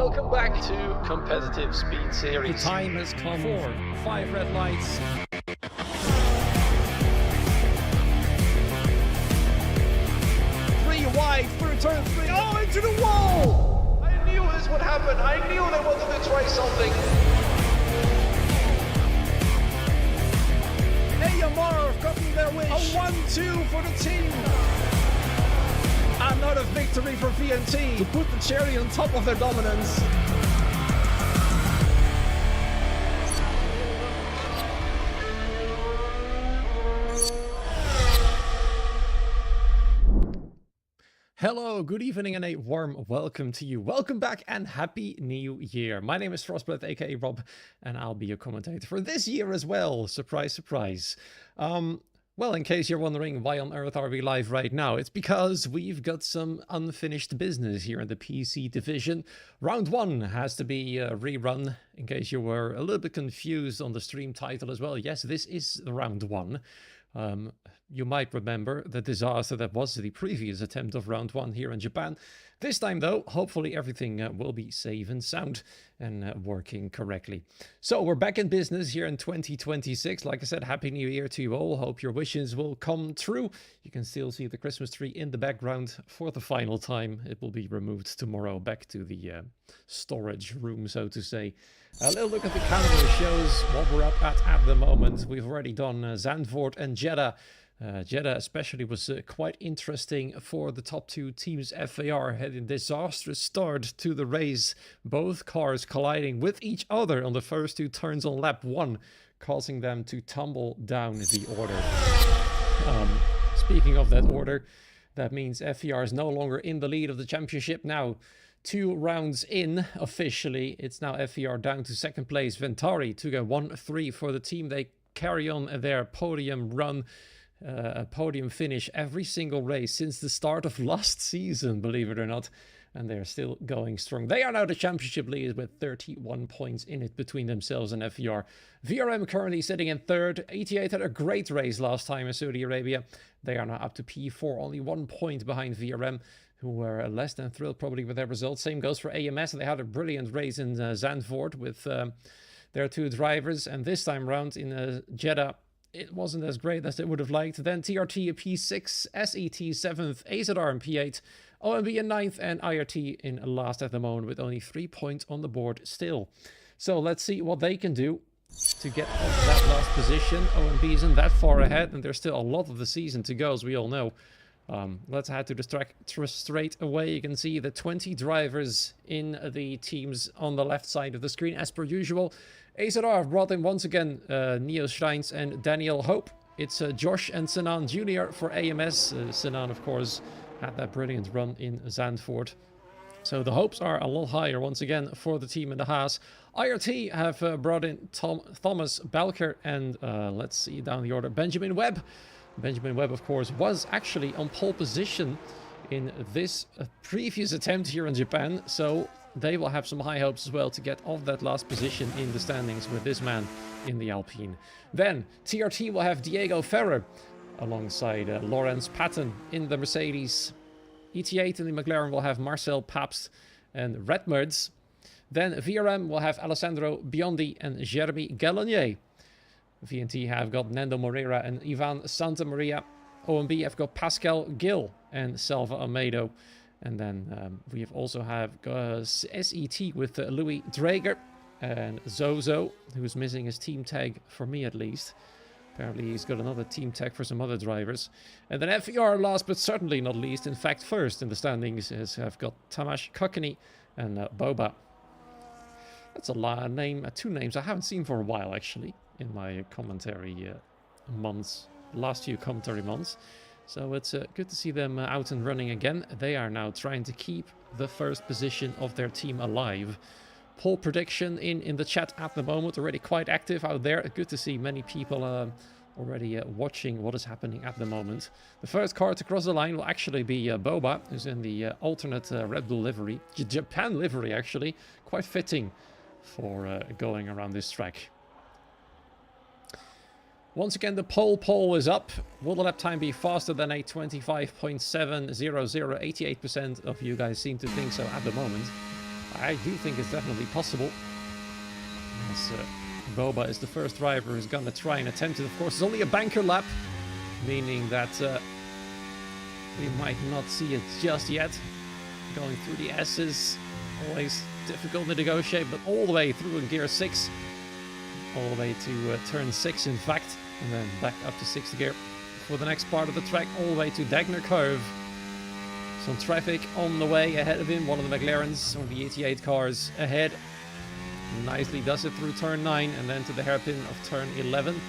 Welcome back to Competitive Speed Series. The time has come for 5 red lights. 3 wide through turn 3. Oh, into the wall! I knew this would happen. I knew they wanted to try something. AMR have gotten their wish. A 1-2 for the team. Another victory for VNT to put the cherry on top of their dominance. Hello, good evening and a warm welcome to you. Welcome back and happy new year. My name is Frostblood, aka Rob, and I'll be your commentator for this year as well. Surprise, surprise. Well, in case you're wondering why on earth are we live right now, it's because we've got some unfinished business here in the PC division. Round 1 has to be rerun, in case you were a little bit confused on the stream title as well. Yes, this is round 1. You might remember the disaster that was the previous attempt of round 1 here in Japan. This time though, hopefully everything will be safe and sound and working correctly. So we're back in business here in 2026. Like I said, Happy New Year to you all. Hope your wishes will come true. You can still see the Christmas tree in the background for the final time. It will be removed tomorrow back to the storage room, so to say. A little look at the calendar shows what we're up at the moment. We've already done Zandvoort and Jeddah. Jeddah especially was quite interesting for the top 2 teams. FAR had a disastrous start to the race, both cars colliding with each other on the first 2 turns on lap 1, causing them to tumble down the order. Speaking of that order, that means FAR is no longer in the lead of the championship now. 2 rounds in, officially, it's now FAR down to 2nd place. Ventari to go 1-3 for the team. They carry on their podium run. A podium finish every single race since the start of last season, believe it or not, and they're still going strong. They are now the championship leaders with 31 points in it between themselves and FER. VRM currently sitting in 3rd. 88 had a great race last time in Saudi Arabia. They are now up to P4, only 1 point behind VRM, who were less than thrilled probably with their results. Same goes for AMS, and they had a brilliant race in Zandvoort with their 2 drivers, and this time round in Jeddah, it wasn't as great as they would have liked. Then TRT P6, SET 7th, AZR in P8, OMB in 9th, and IRT in last at the moment with only 3 points on the board still. So let's see what they can do to get off that last position. OMB isn't that far ahead, and there's still a lot of the season to go, as we all know. Let's head to the track straight away. You can see the 20 drivers in the teams on the left side of the screen, as per usual. AZR have brought in once again Neo Schreins and Daniel Hope. It's Josh and Sinan Jr. for AMS. Sinan, of course, had that brilliant run in Zandvoort. So the hopes are a lot higher once again for the team in the Haas. IRT have brought in Thomas Balker and let's see down the order, Benjamin Webb. Benjamin Webb, of course, was actually on pole position in this previous attempt here in Japan. So they will have some high hopes as well to get off that last position in the standings with this man in the Alpine. Then TRT will have Diego Ferrer alongside Lawrence Patton in the Mercedes. ET8 in the McLaren will have Marcel Pabst and Redmerds. Then VRM will have Alessandro Biondi and Jeremy Gallonier. VNT have got Nando Moreira and Ivan Santamaria. OMB have got Pascal Gill and Salva Almeida. And then we have also have SET with Louis Drager and Zozo, who's missing his team tag for me at least. Apparently he's got another team tag for some other drivers. And then FER, last but certainly not least, in fact first in the standings, have got Tamas Kokani and Boba. That's a name, 2 names I haven't seen for a while actually in my commentary months, last few commentary months. So it's good to see them out and running again. They are now trying to keep the first position of their team alive. Poll prediction in the chat at the moment, already quite active out there. Good to see many people already watching what is happening at the moment. The first car to cross the line will actually be Boba, who's in the alternate Red Bull livery. Japan livery, actually. Quite fitting for going around this track. Once again, the poll is up. Will the lap time be faster than a 25.700? 88% of you guys seem to think so at the moment. I do think it's definitely possible. As Boba is the first driver who's gonna try and attempt it. Of course, it's only a banker lap, meaning that we might not see it just yet. Going through the S's, always difficult to negotiate, but all the way through in gear 6. All the way to turn 6, in fact, and then back up to 6th gear for the next part of the track, all the way to Dagner Curve. Some traffic on the way ahead of him, one of the McLarens, one of the 88 cars ahead. Nicely does it through turn 9 and then to the hairpin of turn 11.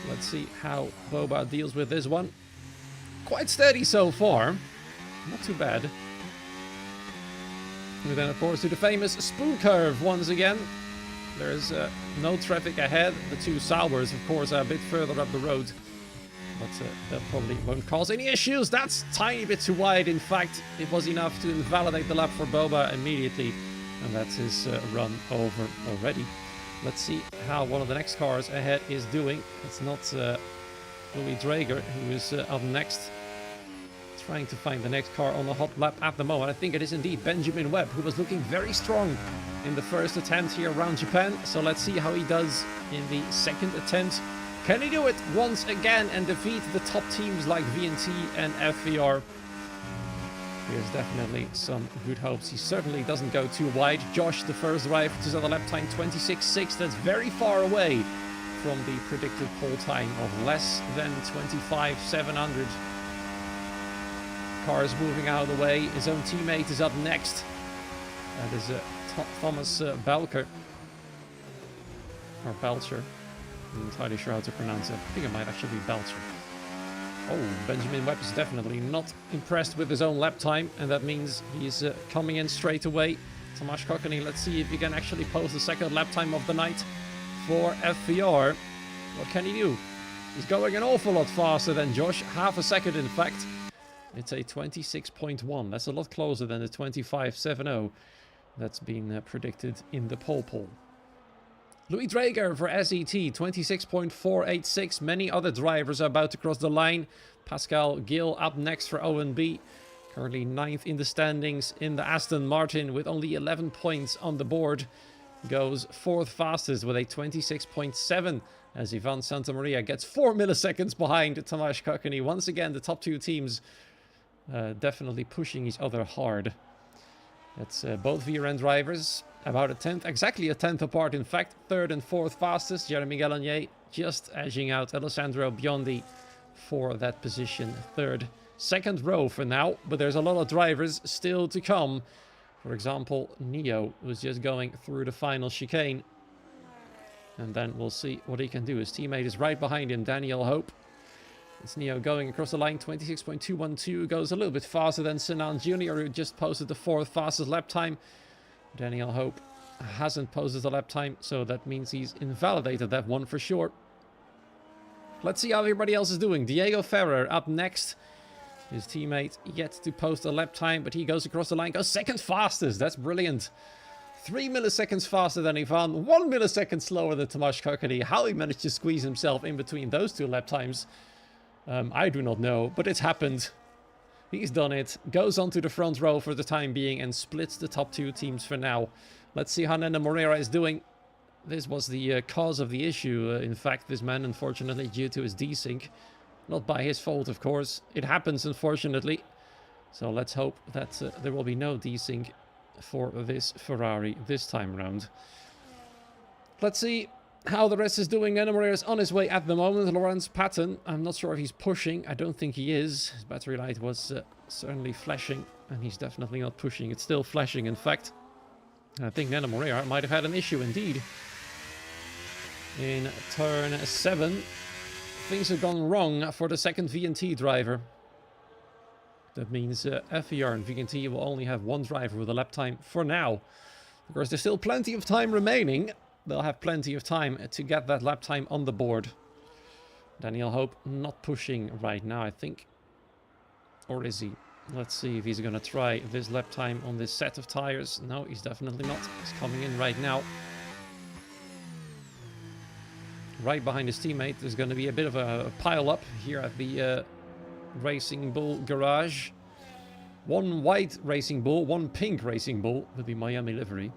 Let's see how Boba deals with this one. Quite steady so far, not too bad. And then of course to the famous spoon curve once again. There's no traffic ahead. The two Saubers, of course, are a bit further up the road. But that probably won't cause any issues. That's a tiny bit too wide. In fact, it was enough to invalidate the lap for Boba immediately. And that's his run over already. Let's see how one of the next cars ahead is doing. It's not Louis Drager, who is up next. Trying to find the next car on the hot lap at the moment. I think it is indeed Benjamin Webb, who was looking very strong in the first attempt here around Japan. So let's see how he does in the second attempt. Can he do it once again and defeat the top teams like VNT and FVR? There's definitely some good hopes. He certainly doesn't go too wide. Josh, the first driver, to set a lap time 26.6. That's very far away from the predicted pole time of less than 25.700. Cars moving out of the way. His own teammate is up next. That is Thomas Belcher. Or Belcher. I'm not entirely sure how to pronounce it. I think it might actually be Belcher. Oh, Benjamin Webb is definitely not impressed with his own lap time, and that means he's coming in straight away. Tomasz Kokony, let's see if he can actually post the second lap time of the night for FVR. What can he do? He's going an awful lot faster than Josh, half a second in fact. It's a 26.1. That's a lot closer than the 25.70 that's been predicted in the poll. Louis Drager for SET, 26.486. Many other drivers are about to cross the line. Pascal Gill up next for ONB. Currently 9th in the standings in the Aston Martin with only 11 points on the board. Goes 4th fastest with a 26.7 as Ivan Santamaria gets 4 milliseconds behind Tomasz Kokony. Once again, the top two teams definitely pushing each other hard. That's both VRN drivers, about a 10th, exactly a 10th apart in fact. 3rd and 4th fastest, Jeremy Gallagher just edging out Alessandro Biondi for that position. 3rd, 2nd row for now, but there's a lot of drivers still to come. For example, Neo was just going through the final chicane. And then we'll see what he can do. His teammate is right behind him, Daniel Hope. It's Neo going across the line, 26.212, goes a little bit faster than Sinan Jr., who just posted the 4th fastest lap time. Daniel Hope hasn't posted the lap time, so that means he's invalidated that one for sure. Let's see how everybody else is doing. Diego Ferrer up next. His teammate yet to post a lap time, but he goes across the line, goes 2nd fastest. That's brilliant. 3 milliseconds faster than Ivan, 1 millisecond slower than Tomasz Kokony. How he managed to squeeze himself in between those two lap times, I do not know, but it's happened. He's done it. Goes onto the front row for the time being and splits the top two teams for now. Let's see how Nando Moreira is doing. This was the cause of the issue. In fact, this man, unfortunately, due to his desync. Not by his fault, of course. It happens, unfortunately. So let's hope that there will be no desync for this Ferrari this time around. Let's see how the rest is doing. Nando Moreira is on his way at the moment. Lawrence Patton, I'm not sure if he's pushing. I don't think he is. His battery light was certainly flashing, and he's definitely not pushing. It's still flashing, in fact. I think Nando Moreira might have had an issue indeed. In turn 7, things have gone wrong for the second VNT driver. That means FER and VNT will only have one driver with a lap time for now. Of course, there's still plenty of time remaining. They'll have plenty of time to get that lap time on the board. Daniel Hope not pushing right now, I think. Or is he? Let's see if he's going to try this lap time on this set of tires. No, he's definitely not. He's coming in right now. Right behind his teammate, there's going to be a bit of a pile-up here at the Racing Bull garage. One white Racing Bull, one pink Racing Bull with the Miami livery.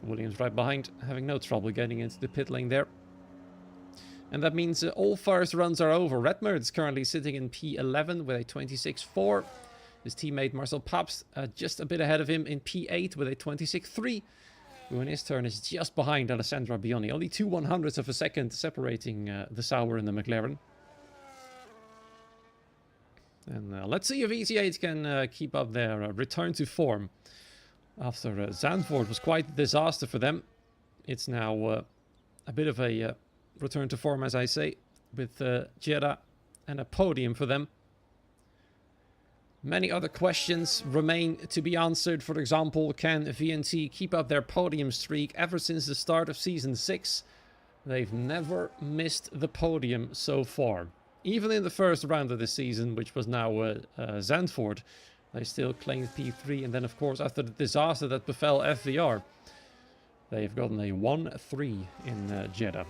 Williams right behind, having no trouble getting into the pit lane there. And that means all first runs are over. Redmer's currently sitting in P11 with a 26.4. His teammate Marcel Pabst just a bit ahead of him in P8 with a 26.3. Who in his turn is just behind Alessandro Bioni. Only 2/100ths of a second separating the Sauber and the McLaren. And let's see if EC8 can keep up their return to form. After Zandvoort was quite a disaster for them. It's now a bit of a return to form, as I say, with Jeddah and a podium for them. Many other questions remain to be answered. For example, can VNT keep up their podium streak? Ever since the start of Season 6, they've never missed the podium so far. Even in the first round of the season, which was now Zandvoort, they still claimed P3. And then, of course, after the disaster that befell FVR, they've gotten a 1-3 in Jeddah.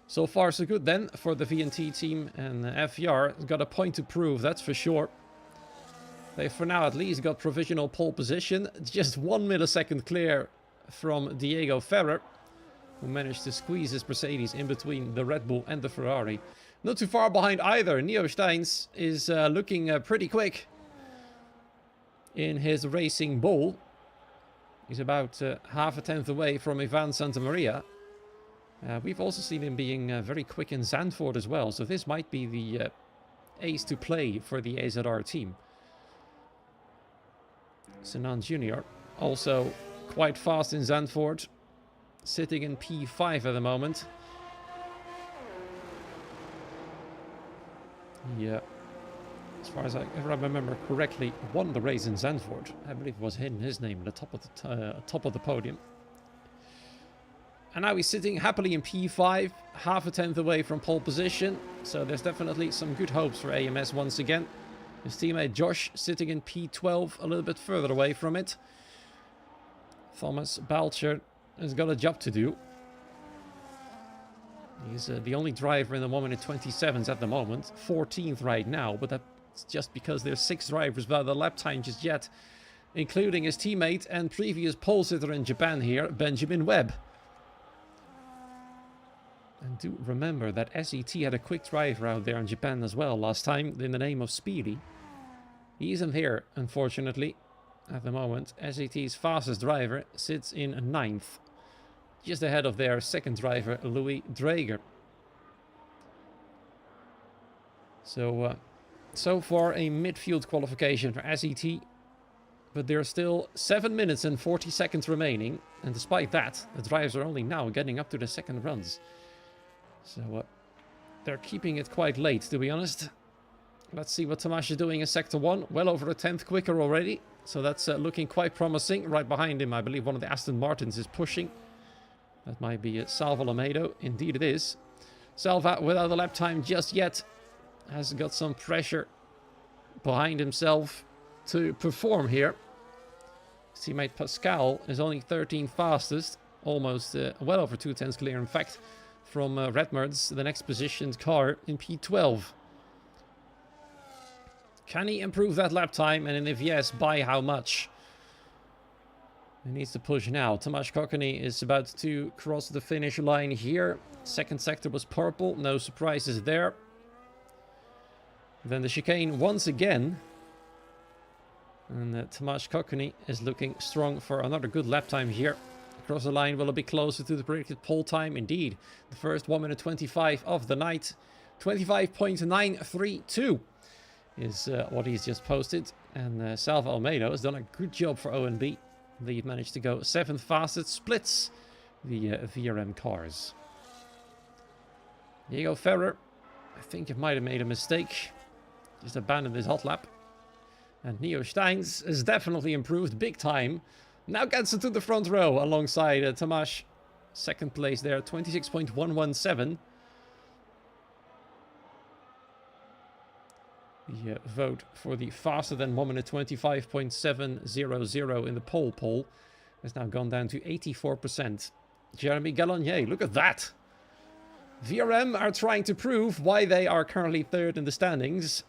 So far, so good then for the VNT team, and FVR has got a point to prove, that's for sure. They, for now at least, got provisional pole position, just 1 millisecond clear from Diego Ferrer, who managed to squeeze his Mercedes in between the Red Bull and the Ferrari. Not too far behind either. Neo Steins is looking pretty quick in his Racing Bull. He's about half a tenth away from Ivan Santamaria. We've also seen him being very quick in Zandvoort as well, so this might be the ace to play for the AZR team. Sinan Jr. also quite fast in Zandvoort, sitting in P5 at the moment. Yeah, as far as I remember correctly, won the race in Zandvoort. I believe it was his name at the top of the podium. And now he's sitting happily in P5, half a tenth away from pole position. So there's definitely some good hopes for AMS once again. His teammate Josh sitting in P12, a little bit further away from it. Thomas Balcher has got a job to do. He's the only driver in the 1:27s at the moment. 14th right now, but that's just because there's 6 drivers without a lap time just yet. Including his teammate and previous pole sitter in Japan here, Benjamin Webb. And do remember that SET had a quick driver out there in Japan as well last time in the name of Speedy. He isn't here, unfortunately, at the moment. SET's fastest driver sits in 9th, just ahead of their second driver, Louis Drager. So far a midfield qualification for SET, but there are still 7 minutes and 40 seconds remaining. And despite that, the drivers are only now getting up to the second runs. So they're keeping it quite late, to be honest. Let's see what Tomasz is doing in Sector 1. Well over a tenth quicker already. So that's looking quite promising. Right behind him, I believe one of the Aston Martins is pushing. That might be Salva Almeida. Indeed it is. Salva, without a lap time just yet, has got some pressure behind himself to perform here. His teammate Pascal is only 13th fastest. Almost well over 2 tenths clear, in fact, from Redmer's, the next positioned car in P12. Can he improve that lap time? And if yes, by how much? He needs to push now. Tomasz Kokony is about to cross the finish line here. Second sector was purple. No surprises there. Then the chicane once again. And Tomasz Kokony is looking strong for another good lap time here. Across the line, will it be closer to the predicted pole time? Indeed. The first 1:25 of the night. 25.932 is what he's just posted. And Salva Almeida has done a good job for ONB. They've managed to go 7th fastest, splits the VRM cars. Diego Ferrer, I think he might have made a mistake. Just abandoned his hot lap. And Neo Steins has definitely improved big time. Now gets into the front row alongside Tomasz. Second place there, 26.117. The vote for the faster than 1:25.700 in the poll has now gone down to 84%. Jeremy Gallonier, look at that! VRM are trying to prove why they are currently third in the standings.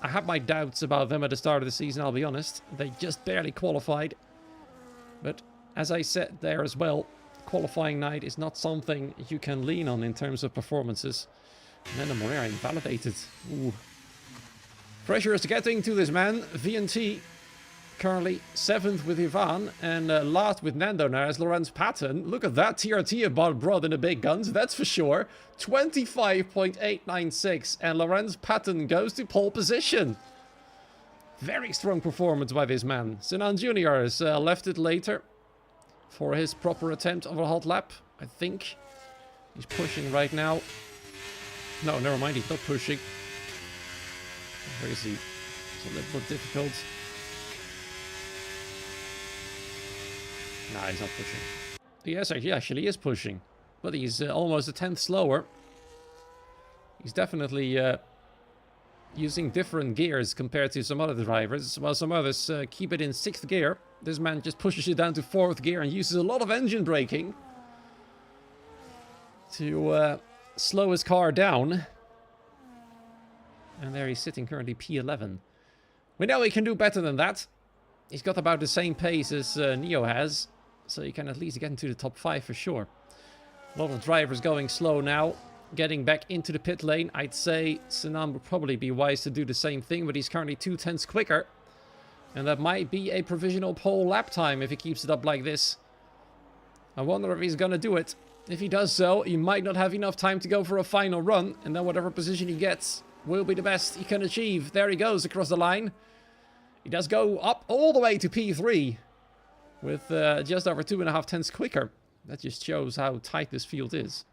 I had my doubts about them at the start of the season, I'll be honest. They just barely qualified. But as I said there as well, qualifying night is not something you can lean on in terms of performances. And then the Moreira invalidated. Ooh. Pressure is getting to this man. VNT currently 7th with Ivan and last with Nando now as Lorenz Patton. Look at that TRT about brought in the big guns, that's for sure. 25.896 and Lorenz Patton goes to pole position. Very strong performance by this man. Sinan Jr. has left it later for his proper attempt of a hot lap, I think. He's pushing right now. No, never mind, he's not pushing. Where is he? It's a little bit difficult. Nah, he's not pushing. Yes, he actually is pushing. But he's almost a 10th slower. He's definitely using different gears compared to some other drivers. While some others keep it in 6th gear. This man just pushes it down to 4th gear and uses a lot of engine braking to slow his car down. And there he's sitting currently P11. We know he can do better than that. He's got about the same pace as Neo has. So he can at least get into the top 5 for sure. A lot of drivers going slow now. Getting back into the pit lane. I'd say Sinan would probably be wise to do the same thing. But he's currently 2/10 quicker. And that might be a provisional pole lap time if he keeps it up like this. I wonder if he's going to do it. If he does so, he might not have enough time to go for a final run. And then whatever position he gets will be the best he can achieve. There he goes across the line. He does go up all the way to P3 with just over 2.5 tenths quicker. That just shows how tight this field is.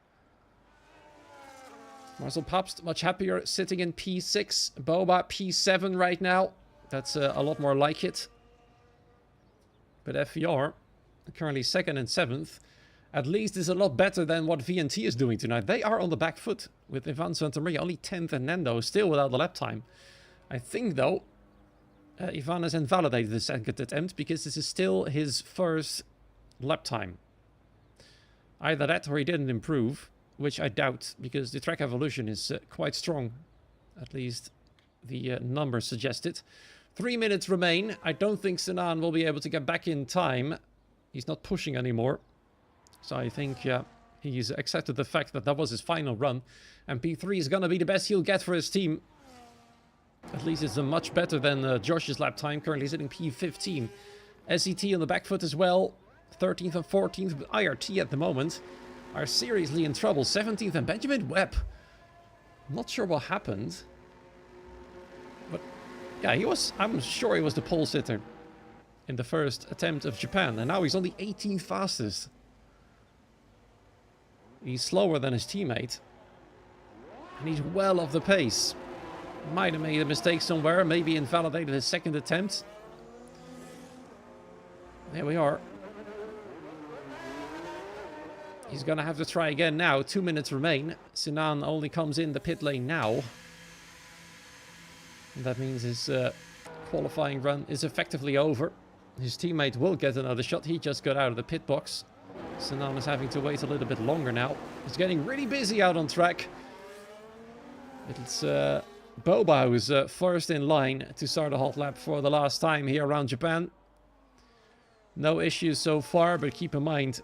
Marcel Pabst much happier sitting in P6. Boba P7 right now. That's a lot more like it. But FVR currently 2nd and 7th. At least is a lot better than what VNT is doing tonight. They are on the back foot with Ivan Santamaria only 10th and Nando still without the lap time. I think though Ivan has invalidated the second attempt because this is still his first lap time. Either that or he didn't improve, which I doubt because the track evolution is quite strong. At least the numbers suggest it. 3 minutes remain. I don't think Sinan will be able to get back in time. He's not pushing anymore. So I think he's accepted the fact that that was his final run. And P3 is going to be the best he'll get for his team. At least it's much better than Josh's lap time. Currently sitting P15. SET on the back foot as well. 13th and 14th with IRT at the moment. Are seriously in trouble. 17th and Benjamin Webb. I'm not sure what happened. But yeah, I'm sure he was the pole sitter in the first attempt of Japan. And now he's only 18th fastest. He's slower than his teammate. And he's well off the pace. Might have made a mistake somewhere. Maybe invalidated his second attempt. There we are. He's going to have to try again now. 2 minutes remain. Sinan only comes in the pit lane now. And that means his qualifying run is effectively over. His teammate will get another shot. He just got out of the pit box. Sinan is having to wait a little bit longer now. It's getting really busy out on track. It's Boba who's first in line to start a hot lap for the last time here around Japan. No issues so far, but keep in mind,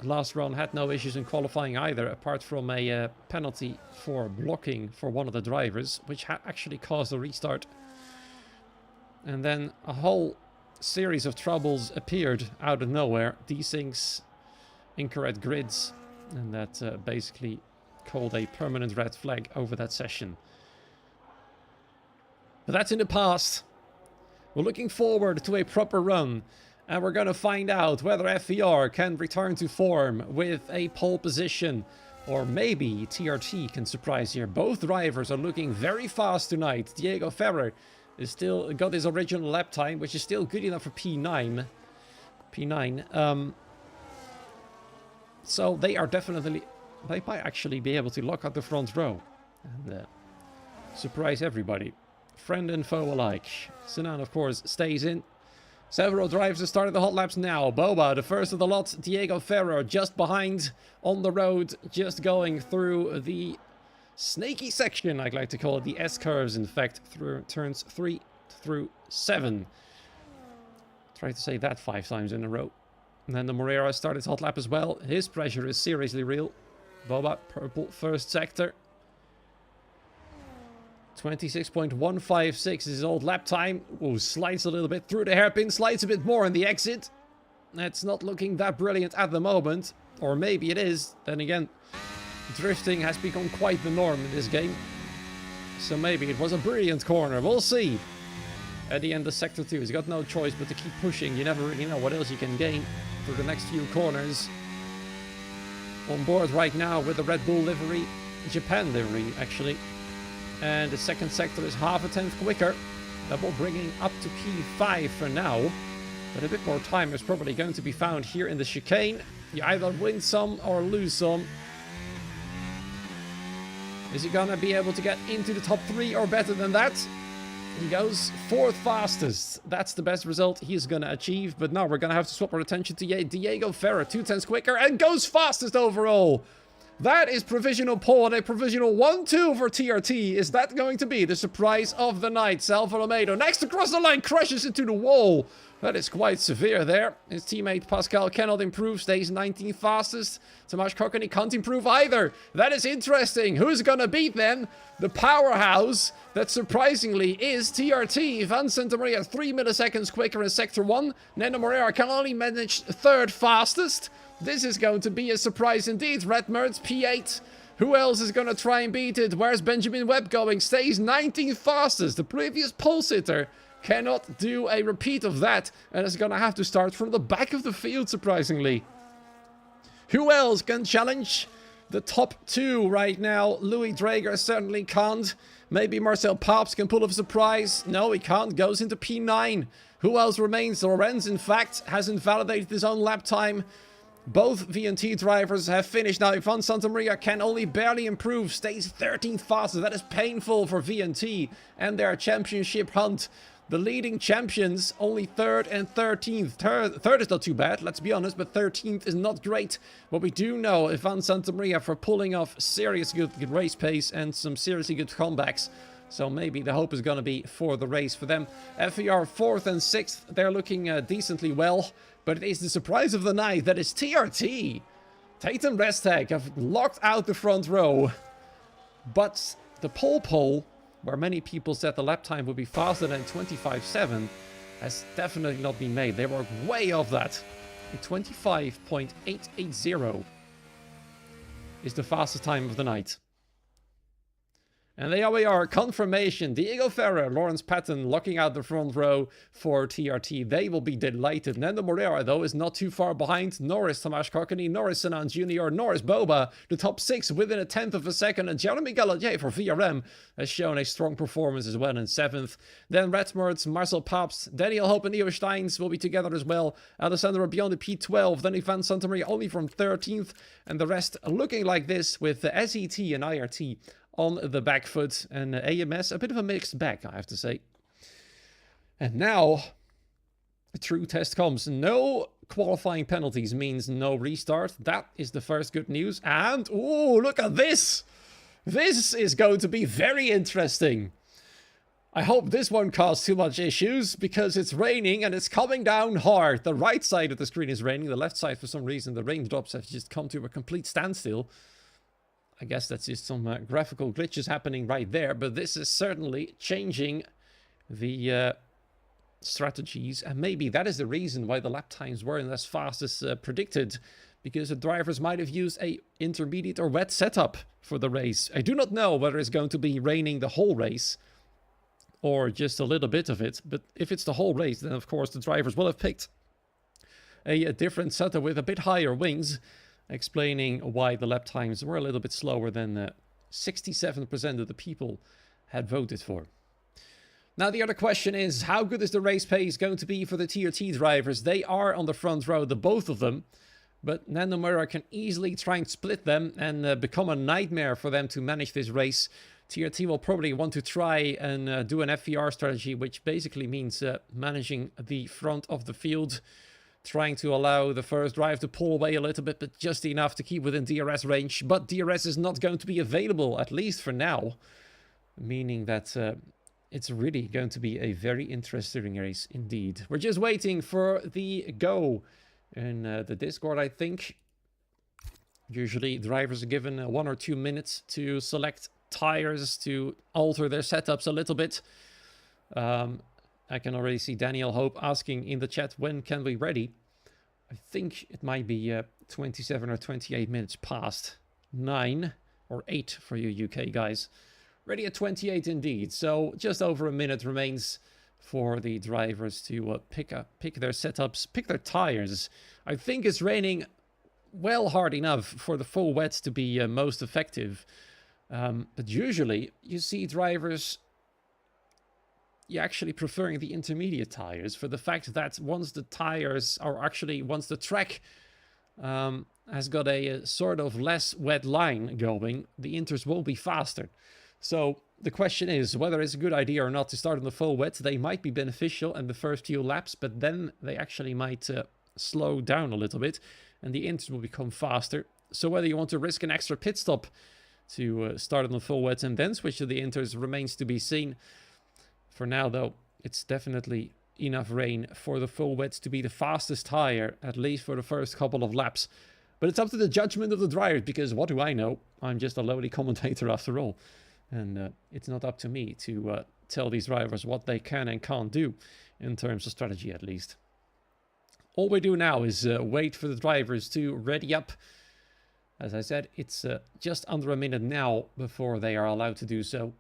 last run had no issues in qualifying either, apart from a penalty for blocking for one of the drivers, which actually caused a restart. And then a whole series of troubles appeared out of nowhere. Desyncs, incorrect grids, and that basically called a permanent red flag over that session. But that's in the past. We're looking forward to a proper run. And we're going to find out whether FVR can return to form with a pole position. Or maybe TRT can surprise here. Both drivers are looking very fast tonight. Diego Ferrer is still got his original lap time, which is still good enough for P9. So they are definitely... They might actually be able to lock out the front row. And surprise everybody. Friend and foe alike. Sinan, of course, stays in. Several drivers have started the hot laps now. Boba, the first of the lot. Diego Ferrer just behind on the road, just going through the snaky section, I'd like to call it, the S-curves, in fact, through turns 3 through 7. Try to say that 5 times in a row. And then the Moreira started hot lap as well. His pressure is seriously real. Boba, purple, first sector. 26.156 is his old lap time. Oh, slides a little bit through the hairpin, slides a bit more in the exit. It's not looking that brilliant at the moment. Or maybe it is. Then again, drifting has become quite the norm in this game. So maybe it was a brilliant corner. We'll see. At the end of Sector 2, he's got no choice but to keep pushing. You never really know what else you can gain for the next few corners. On board right now with the Red Bull livery. Japan livery, actually. And the second sector is half a tenth quicker. That will bring him up to P5 for now. But a bit more time is probably going to be found here in the chicane. You either win some or lose some. Is he gonna be able to get into the top 3 or better than that? He goes 4th fastest. That's the best result he's going to achieve. But now we're going to have to swap our attention to Diego Ferrer. 2 tenths quicker and goes fastest overall. That is provisional pole and a provisional 1-2 for TRT. Is that going to be the surprise of the night? Salva Almeida next across the line, crashes into the wall. That is quite severe there. His teammate Pascal cannot improve, stays 19th fastest. Tomasz Kokony can't improve either. That is interesting. Who's gonna beat then? The powerhouse that surprisingly is TRT. Van Santamaria 3 milliseconds quicker in Sector 1. Nando Moreira can only manage 3rd fastest. This is going to be a surprise indeed. Redmerds P8. Who else is going to try and beat it? Where's Benjamin Webb going? Stays 19th fastest. The previous pole sitter cannot do a repeat of that. And is going to have to start from the back of the field, surprisingly. Who else can challenge the top 2 right now? Louis Drager certainly can't. Maybe Marcel Paps can pull off a surprise. No, he can't. Goes into P9. Who else remains? Lorenz, in fact, hasn't validated his own lap time. Both VNT drivers have finished now. Ivan Santamaria can only barely improve. Stays 13th fastest. That is painful for VNT and their championship hunt. The leading champions only 3rd and 13th. Third is not too bad, let's be honest, but 13th is not great. But we do know Ivan Santamaria for pulling off serious good race pace and some seriously good comebacks. So maybe the hope is going to be for the race for them. FER 4th and 6th, they're looking decently well. But it is the surprise of the night that is TRT. Tatum Restag have locked out the front row. But the pole, where many people said the lap time would be faster than 25.7, has definitely not been made. They were way off that. 25.880 is the fastest time of the night. And there we are, confirmation. Diego Ferrer, Lawrence Patton locking out the front row for TRT. They will be delighted. Nando Moreira, though, is not too far behind. Nor is Tomasz Kokony, nor is Sinan Jr., nor is Boba. The top 6 within a tenth of a second. And Jeremy Galladier for VRM has shown a strong performance as well in 7th. Then Redmerds, Marcel Paps, Daniel Hope and Neo Steins will be together as well. Alessandro beyond the P12. Then Ivan Santamaria only from 13th. And the rest looking like this with the SET and IRT on the back foot, and AMS a bit of a mixed bag, I have to say. And now the true test comes. No qualifying penalties means no restart. That is the first good news. And oh, look at this. This is going to be very interesting. I hope this won't cause too much issues, because it's raining and it's coming down hard. The right side of the screen is raining. The left side, for some reason, the raindrops have just come to a complete standstill. I guess that's just some graphical glitches happening right there, but this is certainly changing the strategies, and maybe that is the reason why the lap times weren't as fast as predicted, because the drivers might have used a intermediate or wet setup for the race. I do not know whether it's going to be raining the whole race or just a little bit of it, but if it's the whole race, then of course the drivers will have picked a different setup with a bit higher wings, explaining why the lap times were a little bit slower than 67% of the people had voted for. Now the other question is, how good is the race pace going to be for the TRT drivers? They are on the front row, the both of them, but Nando Moreira can easily try and split them and become a nightmare for them to manage this race. TRT will probably want to try and do an FVR strategy, which basically means managing the front of the field. trying to allow the first drive to pull away a little bit, but just enough to keep within DRS range. But DRS is not going to be available, at least for now, meaning that it's really going to be a very interesting race indeed. We're just waiting for the go in the Discord, I think. Usually drivers are given 1 or 2 minutes to select tires, to alter their setups a little bit. I can already see Daniel Hope asking in the chat, when can we ready? I think it might be 27 or 28 minutes past 9 or 8 for you UK guys. Ready at 28 indeed, so just over a minute remains for the drivers to pick their setups, pick their tires. I think it's raining well hard enough for the full wets to be most effective. But usually you see drivers actually preferring the intermediate tires for the fact that once the track has got a sort of less wet line going, the inters will be faster. So the question is whether it's a good idea or not to start on the full wet. They might be beneficial in the first few laps, but then they actually might slow down a little bit and the inters will become faster. So whether you want to risk an extra pit stop to start on the full wet and then switch to the inters remains to be seen. For now, though, it's definitely enough rain for the full wets to be the fastest tire, at least for the first couple of laps. But it's up to the judgment of the drivers, because what do I know? I'm just a lowly commentator after all. And it's not up to me to tell these drivers what they can and can't do, in terms of strategy at least. All we do now is wait for the drivers to ready up. As I said, it's just under a minute now before they are allowed to do so.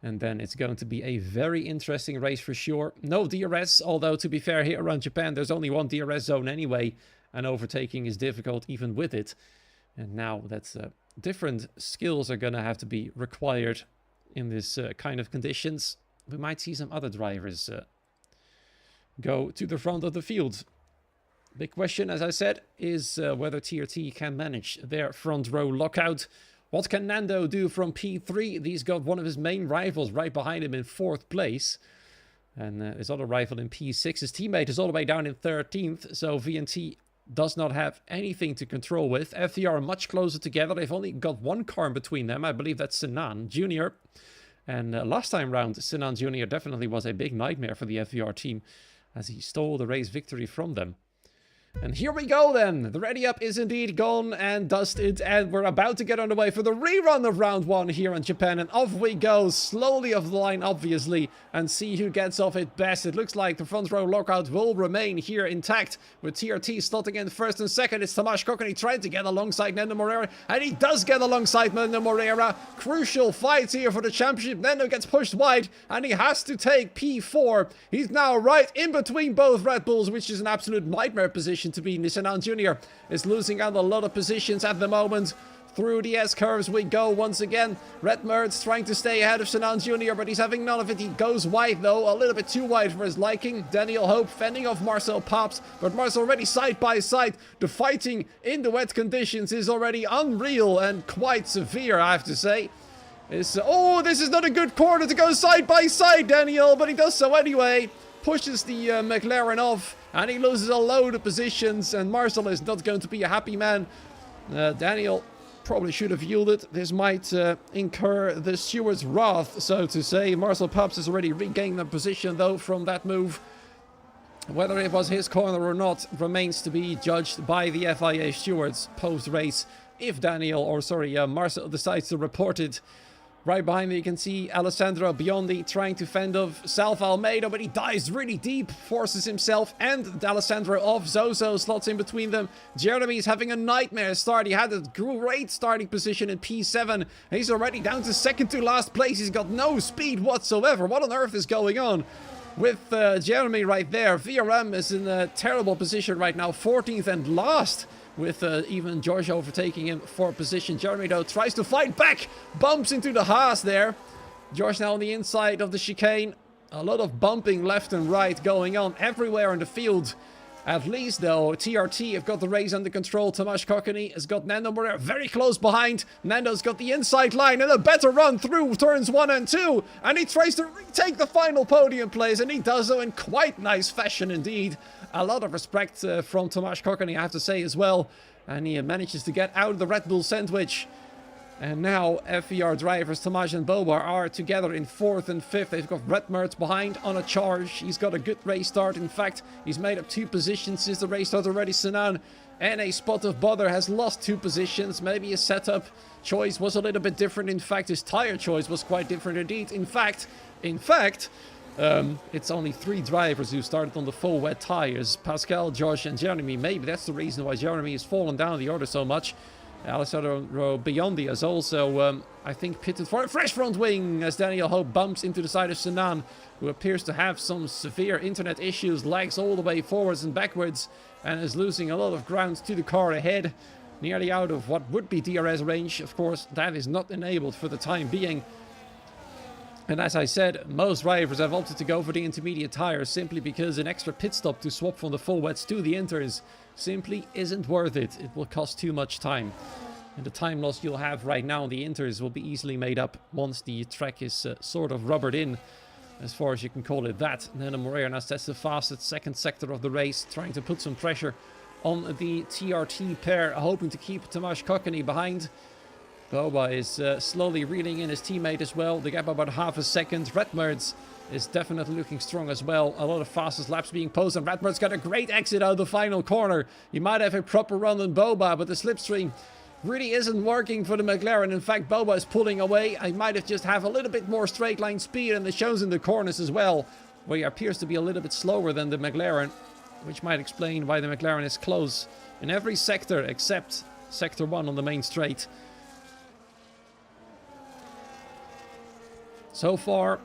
And then it's going to be a very interesting race for sure. No DRS, although to be fair, here around Japan, there's only one DRS zone anyway. And overtaking is difficult even with it. And now that's different skills are going to have to be required in this kind of conditions. We might see some other drivers go to the front of the field. Big question, as I said, is whether TRT can manage their front row lockout. What can Nando do from P3? He's got one of his main rivals right behind him in 4th place. And his other rival in P6, his teammate, is all the way down in 13th. So VNT does not have anything to control with. FDR are much closer together. They've only got one car in between them. I believe that's Sinan Jr. And last time round, Sinan Jr. definitely was a big nightmare for the FDR team, as he stole the race victory from them. And here we go then. The ready up is indeed gone and dusted, and we're about to get underway for the rerun of round 1 here in Japan. And off we go, slowly off the line obviously, and see who gets off it best. It looks like the front row lockout will remain here intact, with TRT slotting in 1st and 2nd. It's Tomasz Kokony trying to get alongside Nando Moreira, and he does get alongside Nando Moreira. Crucial fight here for the championship. Nando gets pushed wide, and he has to take P4. He's now right in between both Red Bulls, which is an absolute nightmare position to be. Sinan Jr. is losing out a lot of positions at the moment. Through the S-curves we go once again. Red Mertz trying to stay ahead of Sinan Jr., but he's having none of it. He goes wide though, a little bit too wide for his liking. Daniel Hope fending off Marcel Paps, but Marcel already side by side. The fighting in the wet conditions is already unreal and quite severe, I have to say. Oh, this is not a good corner to go side by side, Daniel, but he does so anyway. Pushes the McLaren off, and he loses a load of positions, and Marcel is not going to be a happy man. Daniel probably should have yielded. This might incur the steward's wrath, so to say. Marcel Paps has already regained the position, though, from that move. Whether it was his corner or not remains to be judged by the FIA stewards post-race. If Marcel decides to report it. Right behind me, you can see Alessandro Biondi trying to fend off Salva Almeida, but he dives really deep, forces himself and Alessandro off. Zozo slots in between them. Jeremy's having a nightmare start. He had a great starting position in P7. He's already down to 2nd to last place. He's got no speed whatsoever. What on earth is going on with Jeremy right there? VRM is in a terrible position right now, 14th and last, with even George overtaking him for position. Jeremy, though, tries to fight back, bumps into the Haas there. George now on the inside of the chicane. A lot of bumping left and right going on everywhere in the field. At least, though, TRT have got the race under control. Tomasz Kokony has got Nando Moreira very close behind. Nando's got the inside line and a better run through turns 1 and 2. And he tries to retake the final podium place, and he does so in quite nice fashion indeed. A lot of respect from Tomasz Kokony, I have to say as well. And he manages to get out of the Red Bull sandwich. And now FER drivers Tomasz and Boba are together in 4th and 5th. They've got Redmertz behind on a charge. He's got a good race start. In fact, he's made up 2 positions since the race start already. Sinan and a spot of bother has lost 2 positions. Maybe his setup choice was a little bit different. In fact, his tire choice was quite different indeed. In fact, it's only 3 drivers who started on the full wet tires. Pascal, Josh and Jeremy. Maybe that's the reason why Jeremy has fallen down the order so much. Alessandro Biondi has also, I think, pitted for a fresh front wing as Daniel Hope bumps into the side of Sinan, who appears to have some severe internet issues, lags all the way forwards and backwards, and is losing a lot of ground to the car ahead, nearly out of what would be DRS range. Of course, that is not enabled for the time being. And as I said, most drivers have opted to go for the intermediate tires simply because an extra pit stop to swap from the full wets to the inters simply isn't worth it. It will cost too much time. And the time loss you'll have right now on the inters will be easily made up once the track is sort of rubbered in, as far as you can call it that. Nana Moreira that's the fastest second sector of the race, trying to put some pressure on the TRT pair, hoping to keep Tomasz Kokony behind. Boba is slowly reeling in his teammate as well. They gap about half a second. Redmertz is definitely looking strong as well. A lot of fastest laps being posted. Redmertz got a great exit out of the final corner. He might have a proper run on Boba, but the slipstream really isn't working for the McLaren. In fact, Boba is pulling away. I might have just have a little bit more straight line speed, and it shows in the corners as well, where he appears to be a little bit slower than the McLaren, which might explain why the McLaren is close in every sector except sector 1 on the main straight. So far,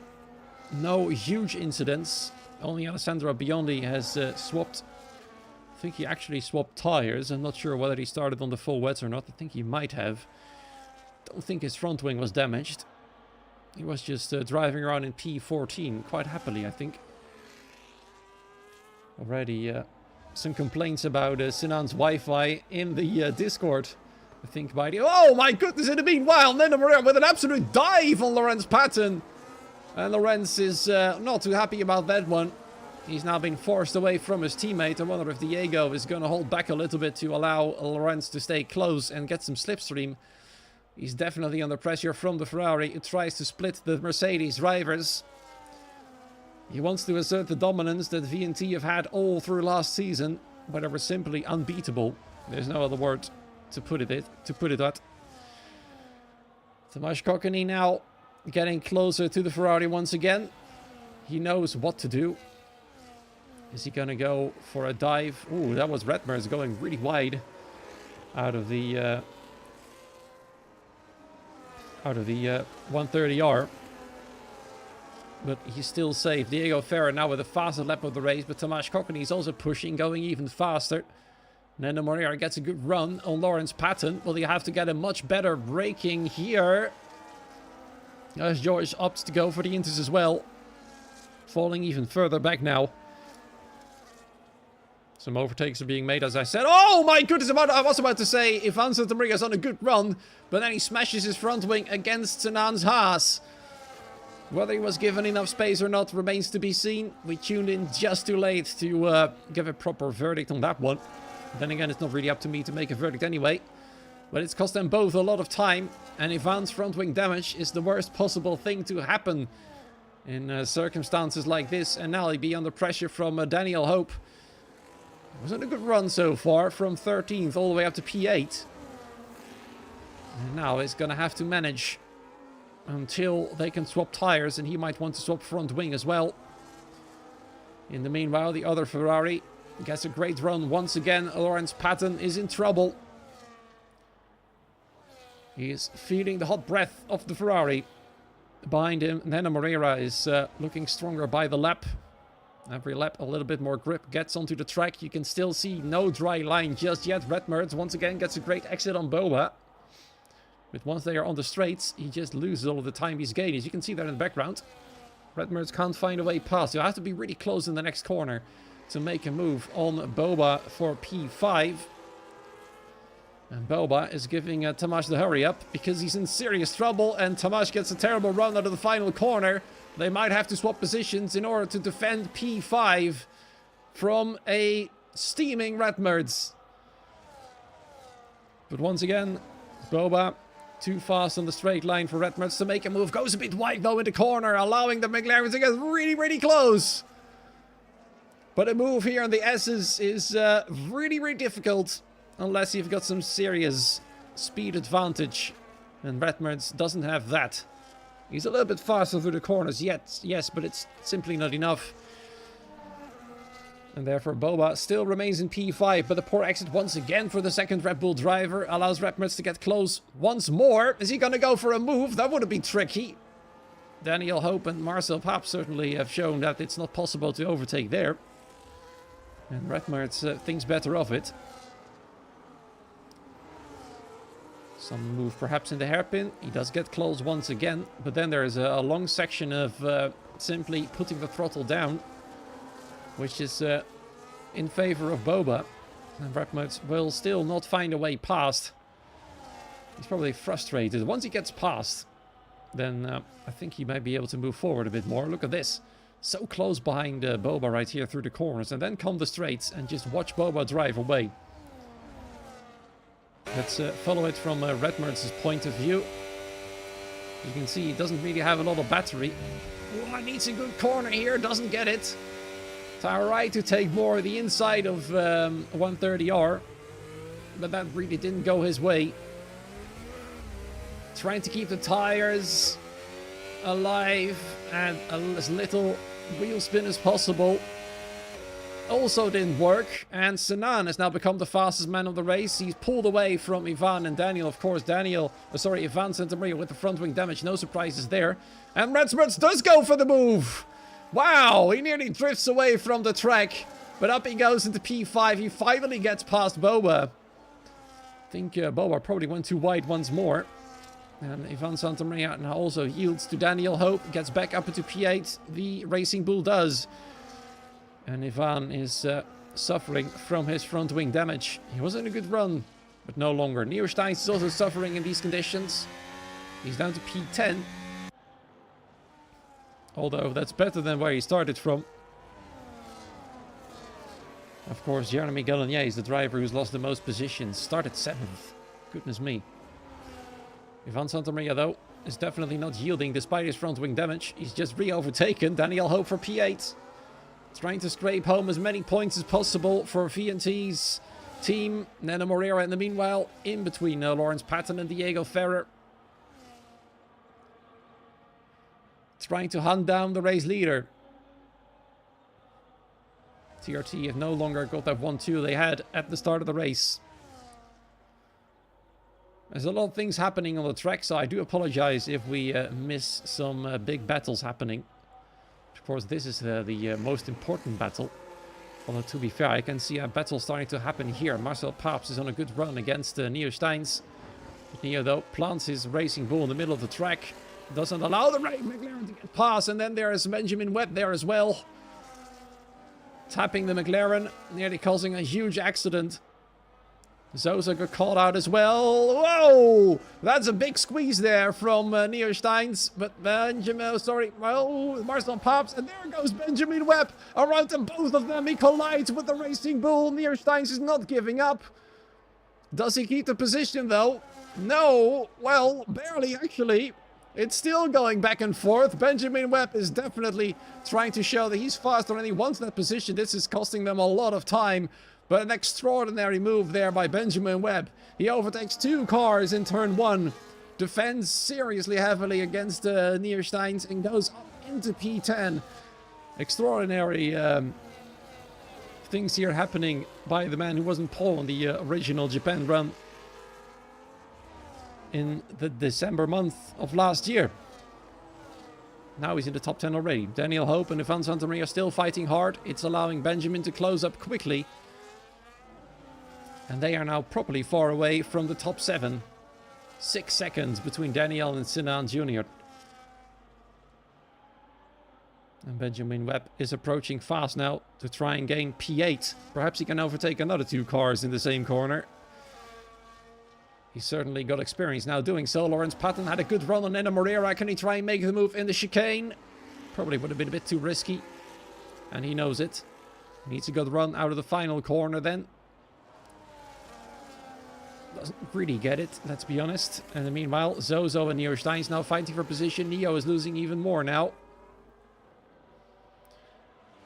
no huge incidents. Only Alessandro Biondi has swapped. I think he actually swapped tires. I'm not sure whether he started on the full wets or not. I think he might have. Don't think his front wing was damaged. He was just driving around in P14 quite happily, I think. Already some complaints about Sinan's Wi-Fi in the Discord. I think by the... Oh my goodness, in the meanwhile, Nana Moreira with an absolute dive on Lorenz Patton. And Lorenz is not too happy about that one. He's now been forced away from his teammate. I wonder if Diego is going to hold back a little bit to allow Lorenz to stay close and get some slipstream. He's definitely under pressure from the Ferrari. It tries to split the Mercedes drivers. He wants to assert the dominance that VNT have had all through last season, but they were simply unbeatable. There's no other word to put it at. Tomasz Kokony now getting closer to the Ferrari once again. He knows what to do. Is he gonna go for a dive? Ooh, that was Redmertz going really wide out of the 130R. But he's still safe. Diego Ferrer now with the fastest lap of the race, but Tomasz Kokony is also pushing, going even faster. Nana Moreira gets a good run on Lorenz Patton. Will he have to get a much better braking here? As George opts to go for the inters as well. Falling even further back now. Some overtakes are being made, as I said. Oh my goodness, I was about to say if Ivan Santamaria is on a good run, but then he smashes his front wing against Sinan's Haas. Whether he was given enough space or not remains to be seen. We tuned in just too late to give a proper verdict on that one. Then again, it's not really up to me to make a verdict anyway. But it's cost them both a lot of time. And Ivan's front wing damage is the worst possible thing to happen in circumstances like this. And now he'd be under pressure from Daniel Hope. It wasn't a good run so far, from 13th all the way up to P8. And now he's going to have to manage until they can swap tires, and he might want to swap front wing as well. In the meanwhile, the other Ferrari gets a great run once again. Lorenz Patton is in trouble. He is feeling the hot breath of the Ferrari. Behind him, Nana Moreira is looking stronger by the lap. Every lap a little bit more grip gets onto the track. You can still see no dry line just yet. Redmertz once again gets a great exit on Boba. But once they are on the straights, he just loses all of the time he's gained. As you can see there in the background, Redmertz can't find a way past. You'll have to be really close in the next corner to make a move on Boba for P5. And Boba is giving Tomasz the hurry up because he's in serious trouble, and Tomasz gets a terrible run out of the final corner. They might have to swap positions in order to defend P5. from a steaming Redmerds. But once again, Boba too fast on the straight line for Redmerds to make a move. Goes a bit wide though in the corner, allowing the McLaren to get really, really close. But a move here on the S's is really, really difficult unless you've got some serious speed advantage. And Redmerds doesn't have that. He's a little bit faster through the corners, yes, but it's simply not enough. And therefore Boba still remains in P5, but the poor exit once again for the second Red Bull driver allows Redmerds to get close once more. Is he going to go for a move? That would have been tricky. Daniel Hope and Marcel Paap certainly have shown that it's not possible to overtake there. And Redmerds thinks better of it. Some move perhaps in the hairpin. He does get close once again. But then there's a long section of simply putting the throttle down. Which is in favor of Boba. And Redmerds will still not find a way past. He's probably frustrated. Once he gets past, then I think he might be able to move forward a bit more. Look at this. So close behind Boba right here through the corners. And then come the straights and just watch Boba drive away. Let's follow it from Redmerds' point of view. You can see he doesn't really have a lot of battery. Oh, needs a good corner here. Doesn't get it. Tower right to take more of the inside of 130R. But that really didn't go his way. Trying to keep the tires alive and as little wheel spin as possible. Also didn't work. And Sinan has now become the fastest man of the race. He's pulled away from Ivan and Daniel. Of course, Ivan Santamaria with the front wing damage. No surprises there. And Redmerds does go for the move. Wow, he nearly drifts away from the track. But up he goes into P5. He finally gets past Boba. I think Boba probably went too wide once more. And Ivan Santamaria now also yields to Daniel Hope. Gets back up into P8. The Racing Bull does. And Ivan is suffering from his front wing damage. He was in a good run, but no longer. Neersteins is also suffering in these conditions. He's down to P10. Although that's better than where he started from. Of course, Jeremy Gallagher is the driver who's lost the most positions. Started 7th. Goodness me. Ivan Santamaria, though, is definitely not yielding despite his front wing damage. He's just re-overtaken. Daniel Hope for P8. Trying to scrape home as many points as possible for VNT's team. Nana Moreira in the meanwhile in between Lawrence Patton and Diego Ferrer. Trying to hunt down the race leader. TRT have no longer got that 1-2 they had at the start of the race. There's a lot of things happening on the track, so I do apologize if we miss some big battles happening. Of course, this is the most important battle. Although, to be fair, I can see a battle starting to happen here. Marcel Paap is on a good run against Neersteins. Neo, though, plants his Racing Bull in the middle of the track. Doesn't allow the McLaren to get past. And then there is Benjamin Webb there as well. Tapping the McLaren, nearly causing a huge accident. Zosa got caught out as well. Whoa! That's a big squeeze there from Neersteins. But Marcel Paap. And there goes Benjamin Webb. Around them, both of them. He collides with the Racing Bull. Neersteins is not giving up. Does he keep the position, though? No. Well, barely, actually. It's still going back and forth. Benjamin Webb is definitely trying to show that he's faster and he wants that position. This is costing them a lot of time. But an extraordinary move there by Benjamin Webb. He overtakes 2 cars in turn 1. Defends seriously heavily against Neersteins and goes up into P10. Extraordinary things here happening by the man who wasn't pole on the original Japan run in the December month of last year. Now he's in the top 10 already. Daniel Hope and Ivan Santamaria are still fighting hard. It's allowing Benjamin to close up quickly. And they are now properly far away from the top 7. 6 seconds between Daniel and Sinan Jr. And Benjamin Webb is approaching fast now to try and gain P8. Perhaps he can overtake another 2 cars in the same corner. He's certainly got experience now doing so. Lawrence Patton had a good run on Nena Moreira. Can he try and make the move in the chicane? Probably would have been a bit too risky. And he knows it. Needs a good run out of the final corner then. Doesn't really get it, let's be honest. And meanwhile, Zozo and Neo Stein's now fighting for position. Neo is losing even more now.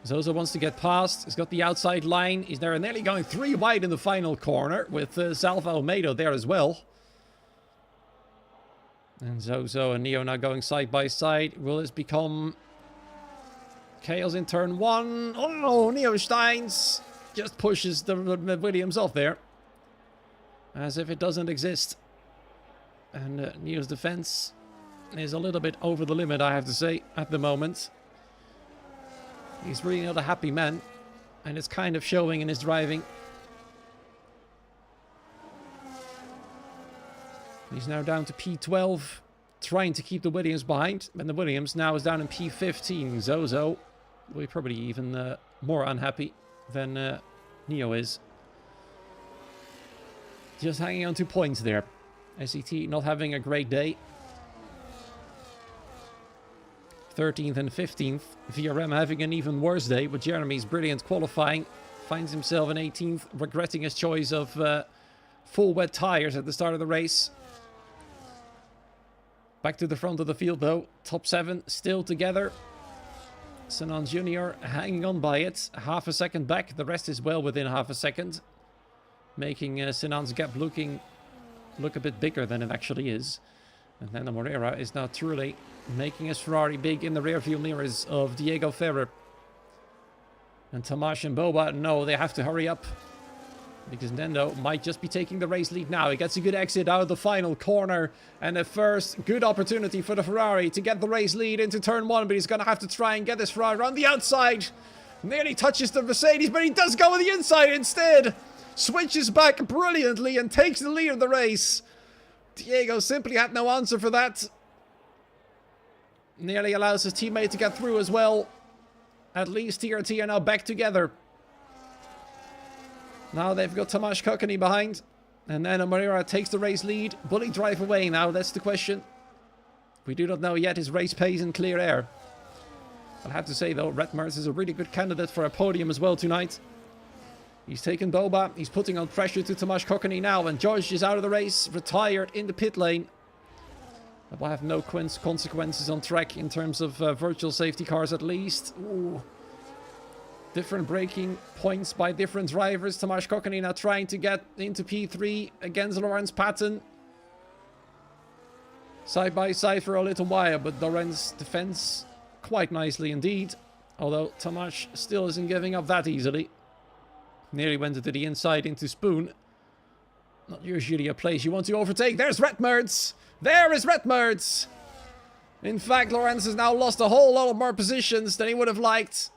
Zozo wants to get past. He's got the outside line. He's there nearly going 3 wide in the final corner with Salva Almeida there as well. And Zozo and Neo now going side by side. Will this become chaos in turn 1? Oh, Neo Steins just pushes the Williams off there. As if it doesn't exist. And Neo's defense is a little bit over the limit, I have to say, at the moment. He's really not a happy man, and it's kind of showing in his driving. He's now down to P12, trying to keep the Williams behind, and the Williams now is down in P15. Zozo will be probably even more unhappy than Neo is. Just hanging on 2 points there. SET not having a great day. 13th and 15th. VRM having an even worse day, but Jeremy's brilliant qualifying. Finds himself in 18th, regretting his choice of full wet tires at the start of the race. Back to the front of the field though. Top 7 still together. Sinan Jr. hanging on by it. Half a second back. The rest is well within half a second. Making Sinan's gap look a bit bigger than it actually is. And then the Moreira is now truly making his Ferrari big in the rear view mirrors of Diego Ferrer. And Tamash and Boba, no, they have to hurry up. Because Nendo might just be taking the race lead now. He gets a good exit out of the final corner. And a first good opportunity for the Ferrari to get the race lead into turn 1. But he's going to have to try and get this Ferrari around the outside. Nearly touches the Mercedes, but he does go on the inside instead. Switches back brilliantly and takes the lead of the race. Diego simply had no answer for that. Nearly allows his teammate to get through as well. At least TRT are now back together. Now they've got Tomasz Kokony behind. And then Moreira takes the race lead. Will he drive away now? That's the question. We do not know yet his race pace in clear air. I'll have to say though, Redmers is a really good candidate for a podium as well tonight. He's taken Boba. He's putting on pressure to Tomasz Kokony now. And George is out of the race. Retired in the pit lane. That will have no consequences on track in terms of virtual safety cars at least. Ooh. Different braking points by different drivers. Tomasz Kokony now trying to get into P3 against Lorenz Patton. Side by side for a little while, but Lorenz defends quite nicely indeed. Although Tomasz still isn't giving up that easily. Nearly went into the inside into Spoon. Not usually a place you want to overtake. There's Redmerds! There is Redmerds! In fact, Lorenz has now lost a whole lot of more positions than he would have liked.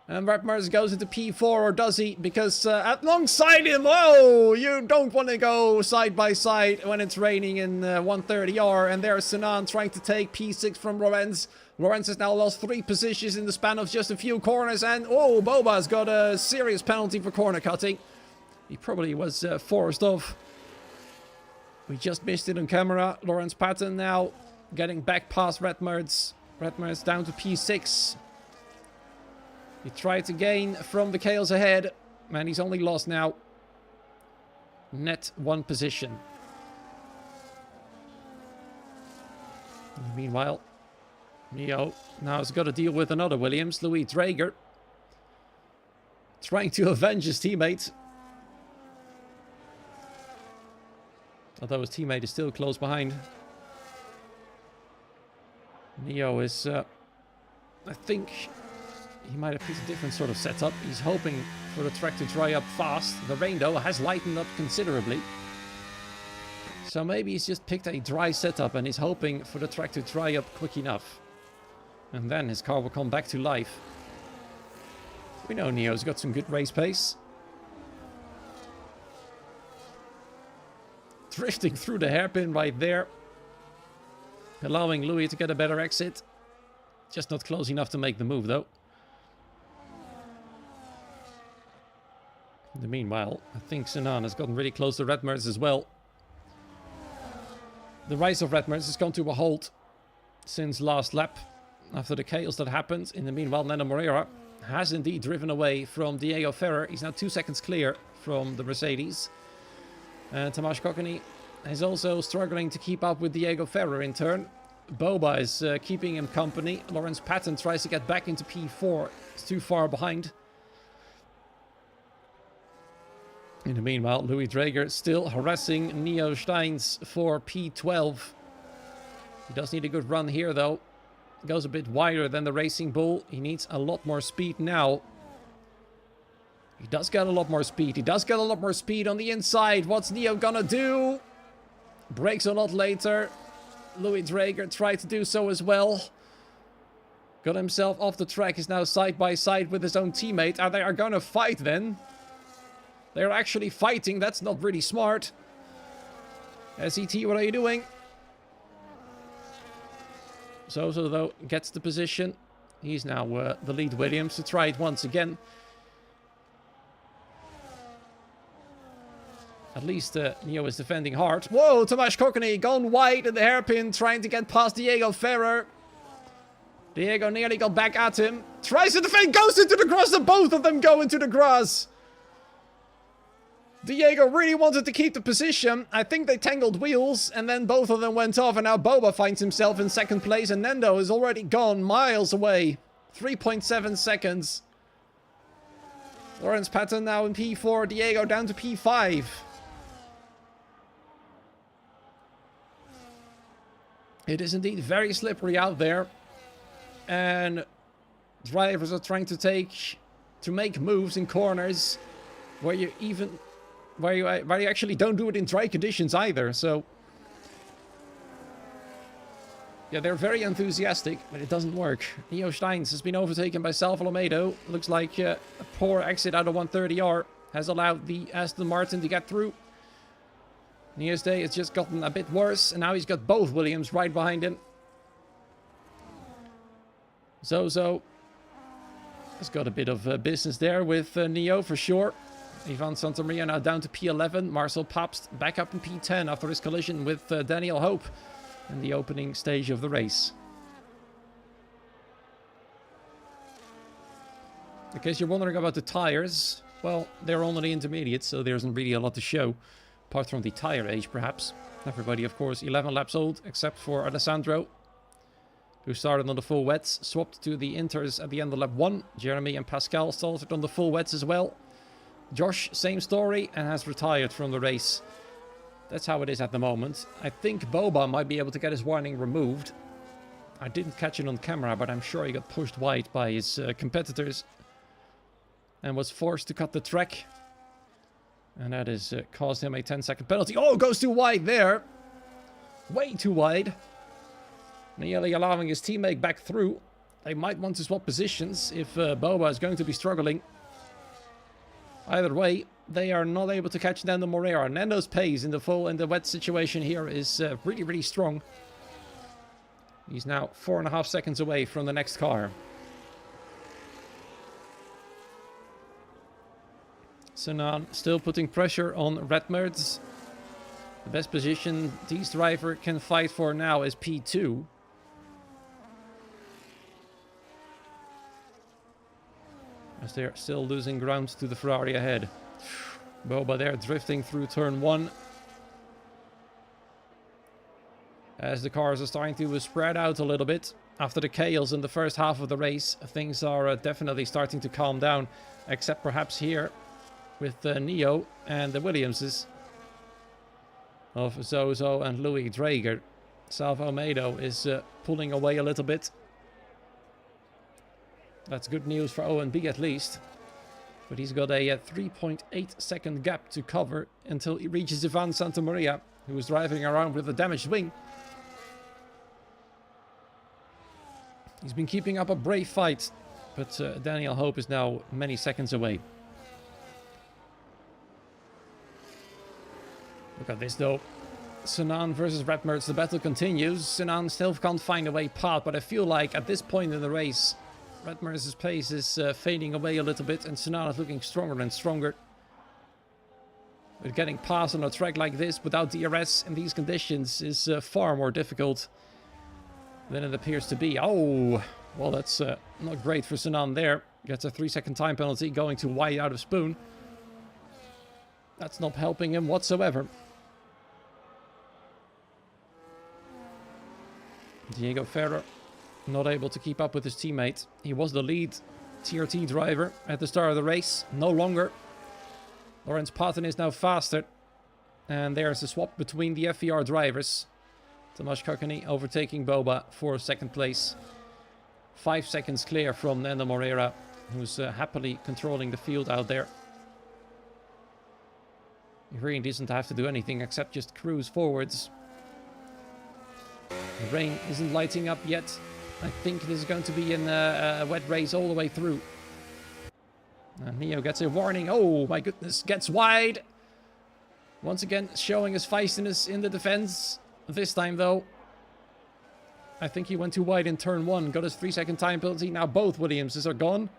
And Redmerds goes into P4, or does he? Because alongside him, oh, you don't want to go side by side when it's raining in 130R. And there's Sinan trying to take P6 from Lorenz. Lorenz has now lost 3 positions in the span of just a few corners. And, oh, Boba's got a serious penalty for corner cutting. He probably was forced off. We just missed it on camera. Lorenz Patton now getting back past Redmerds. Redmerds down to P6. He tried to gain from the Chaos ahead. Man, he's only lost now net 1 position. Meanwhile, Neo now has got to deal with another Williams, Louis Drager. Trying to avenge his teammate. Although his teammate is still close behind. Neo is, I think he might have picked a different sort of setup. He's hoping for the track to dry up fast. The rain, though, has lightened up considerably. So maybe he's just picked a dry setup and he's hoping for the track to dry up quick enough. And then his car will come back to life. We know Neo's got some good race pace. Drifting through the hairpin right there. Allowing Louis to get a better exit. Just not close enough to make the move, though. In the meanwhile, I think Sinan has gotten really close to Redmerds as well. The rise of Redmerds has gone to a halt since last lap. After the chaos that happened. In the meanwhile, Nando Moreira has indeed driven away from Diego Ferrer. He's now 2 seconds clear from the Mercedes. And Tomasz Kokony is also struggling to keep up with Diego Ferrer in turn. Boba is keeping him company. Lawrence Patton tries to get back into P4. It's too far behind. In the meanwhile, Louis Draeger still harassing Neo Steins for P12. He does need a good run here, though. Goes a bit wider than the Racing Bull. He needs a lot more speed now. He does get a lot more speed. He does get a lot more speed on the inside. What's Neo gonna do? Brakes a lot later. Louis Draeger tried to do so as well. Got himself off the track. Is now side by side with his own teammate. And they are gonna fight then. They're actually fighting. That's not really smart. SET, what are you doing? Zozo, though, gets the position. He's now the lead Williams to try it once again. At least Neo is defending hard. Whoa, Tomasz Kokony gone wide in the hairpin, trying to get past Diego Ferrer. Diego nearly got back at him. Tries to defend, goes into the grass, and both of them go into the grass. Diego really wanted to keep the position. I think they tangled wheels, and then both of them went off, and now Boba finds himself in second place, and Nendo is already gone miles away. 3.7 seconds. Lawrence Patton now in P4, Diego down to P5. It is indeed very slippery out there, and drivers are trying to make moves in corners where you actually don't do it in dry conditions either. So yeah, they're very enthusiastic, but it doesn't work. Neo Steins has been overtaken by Salvo Almeida. Looks like a poor exit out of 130R has allowed the Aston Martin to get through. Neo's day has just gotten a bit worse, and now he's got both Williams right behind him. Zozo has got a bit of business there with Neo for sure. Ivan Santamaria now down to P11. Marcel Pabst back up in P10 after his collision with Daniel Hope in the opening stage of the race. In case you're wondering about the tires, well, they're only intermediate, so there isn't really a lot to show, apart from the tire age, perhaps. Everybody, of course, 11 laps old, except for Alessandro, who started on the full wets, swapped to the inters at the end of lap 1. Jeremy and Pascal started on the full wets as well. Josh, same story, and has retired from the race. That's how it is at the moment. I think Boba might be able to get his warning removed. I didn't catch it on camera, but I'm sure he got pushed wide by his competitors and was forced to cut the track. And that has caused him a 10-second penalty. Oh, goes too wide there. Way too wide. Nearly allowing his teammate back through. They might want to swap positions if Boba is going to be struggling. Either way, they are not able to catch Nando Moreira. Nando's pace in the wet situation here is really, really strong. He's now 4.5 seconds away from the next car. Sinan still putting pressure on Redmerds. The best position this driver can fight for now is P2. As they're still losing ground to the Ferrari ahead. Boba there drifting through turn 1. As the cars are starting to spread out a little bit. After the chaos in the first half of the race, things are definitely starting to calm down. Except perhaps here with Neo and the Williamses of Zozo and Louis Draeger. Salvo Almeida is pulling away a little bit. That's good news for ONB at least. But he's got a 3.8 second gap to cover until he reaches Ivan Santamaria, who is driving around with a damaged wing. He's been keeping up a brave fight, but Daniel Hope is now many seconds away. Look at this though. Sinan versus Redmerds, the battle continues. Sinan still can't find a way past, but I feel like at this point in the race, Redmerds' pace is fading away a little bit, and Sinan is looking stronger and stronger. But getting past on a track like this without DRS in these conditions is far more difficult than it appears to be. Oh, well, that's not great for Sinan there. Gets a 3-second time penalty, going too wide out of Spoon. That's not helping him whatsoever. Diego Ferrer not able to keep up with his teammate. He was the lead TRT driver at the start of the race. No longer. Lawrence Patton is now faster. And there's a swap between the FVR drivers. Tomasz Kokani overtaking Boba for second place. 5 seconds clear from Nando Moreira, who's happily controlling the field out there. He really doesn't have to do anything except just cruise forwards. The rain isn't lighting up yet. I think this is going to be a wet race all the way through. And Neo gets a warning. Oh my goodness, gets wide. Once again, showing his feistiness in the defense. This time though, I think he went too wide in turn 1. Got his 3-second time penalty. Now both Williamses are gone.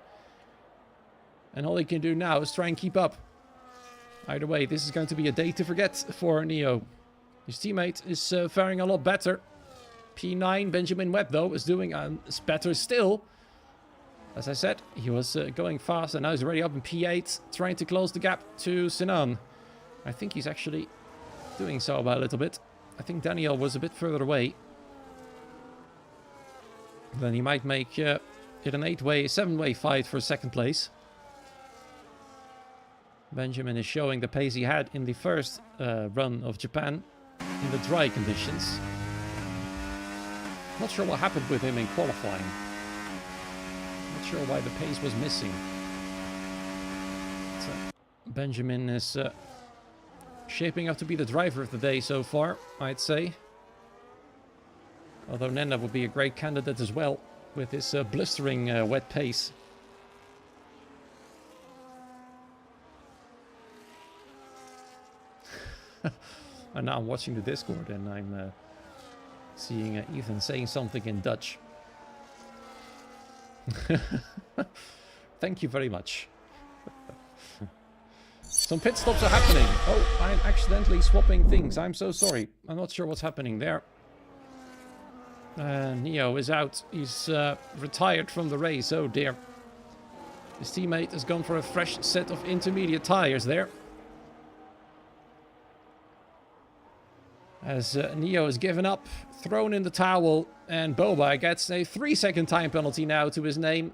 And all he can do now is try and keep up. Either way, this is going to be a day to forget for Neo. His teammate is faring a lot better. P9, Benjamin Webb, though, is doing better still. As I said, he was going fast, and now he's already up in P8, trying to close the gap to Sinan. I think he's actually doing so by a little bit. I think Daniel was a bit further away. Then he might make it an 8-way, 7-way fight for second place. Benjamin is showing the pace he had in the first run of Japan in the dry conditions. Not sure what happened with him in qualifying. Not sure why the pace was missing. So Benjamin is shaping up to be the driver of the day so far, I'd say. Although Nenda would be a great candidate as well, with his blistering wet pace. And now I'm watching the Discord and I'm seeing Ethan saying something in Dutch. Thank you very much. Some pit stops are happening. Oh, I'm accidentally swapping things. I'm so sorry. I'm not sure what's happening there. Neo is out. He's retired from the race. Oh dear. His teammate has gone for a fresh set of intermediate tires there. As Neo is given up, thrown in the towel, and Boba gets a 3-second time penalty now to his name.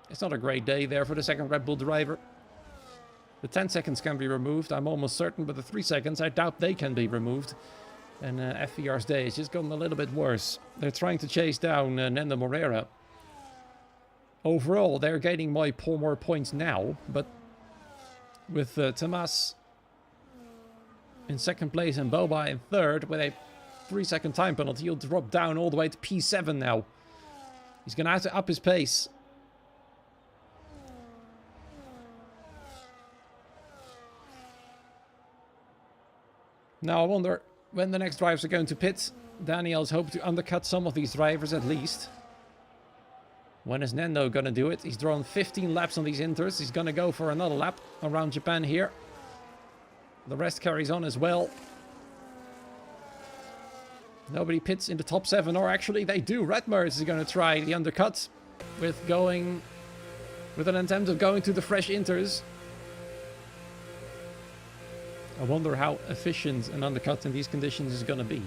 It's not a great day there for the second Red Bull driver. The 10 seconds can be removed, I'm almost certain, but the 3 seconds, I doubt they can be removed. And FVR's day has just gotten a little bit worse. They're trying to chase down Nando Moreira. Overall, they're gaining more points now, but with Tomas in second place and Boba in third with a 3-second time penalty, he'll drop down all the way to P7 now. He's going to have to up his pace. Now I wonder when the next drivers are going to pit. Daniel's hoping to undercut some of these drivers at least. When is Nando going to do it? He's drawn 15 laps on these inters. He's going to go for another lap around Japan here. The rest carries on as well. Nobody pits in the top 7, or actually they do. Redmers is going to try the undercut with an attempt of going to the fresh inters. I wonder how efficient an undercut in these conditions is going to be.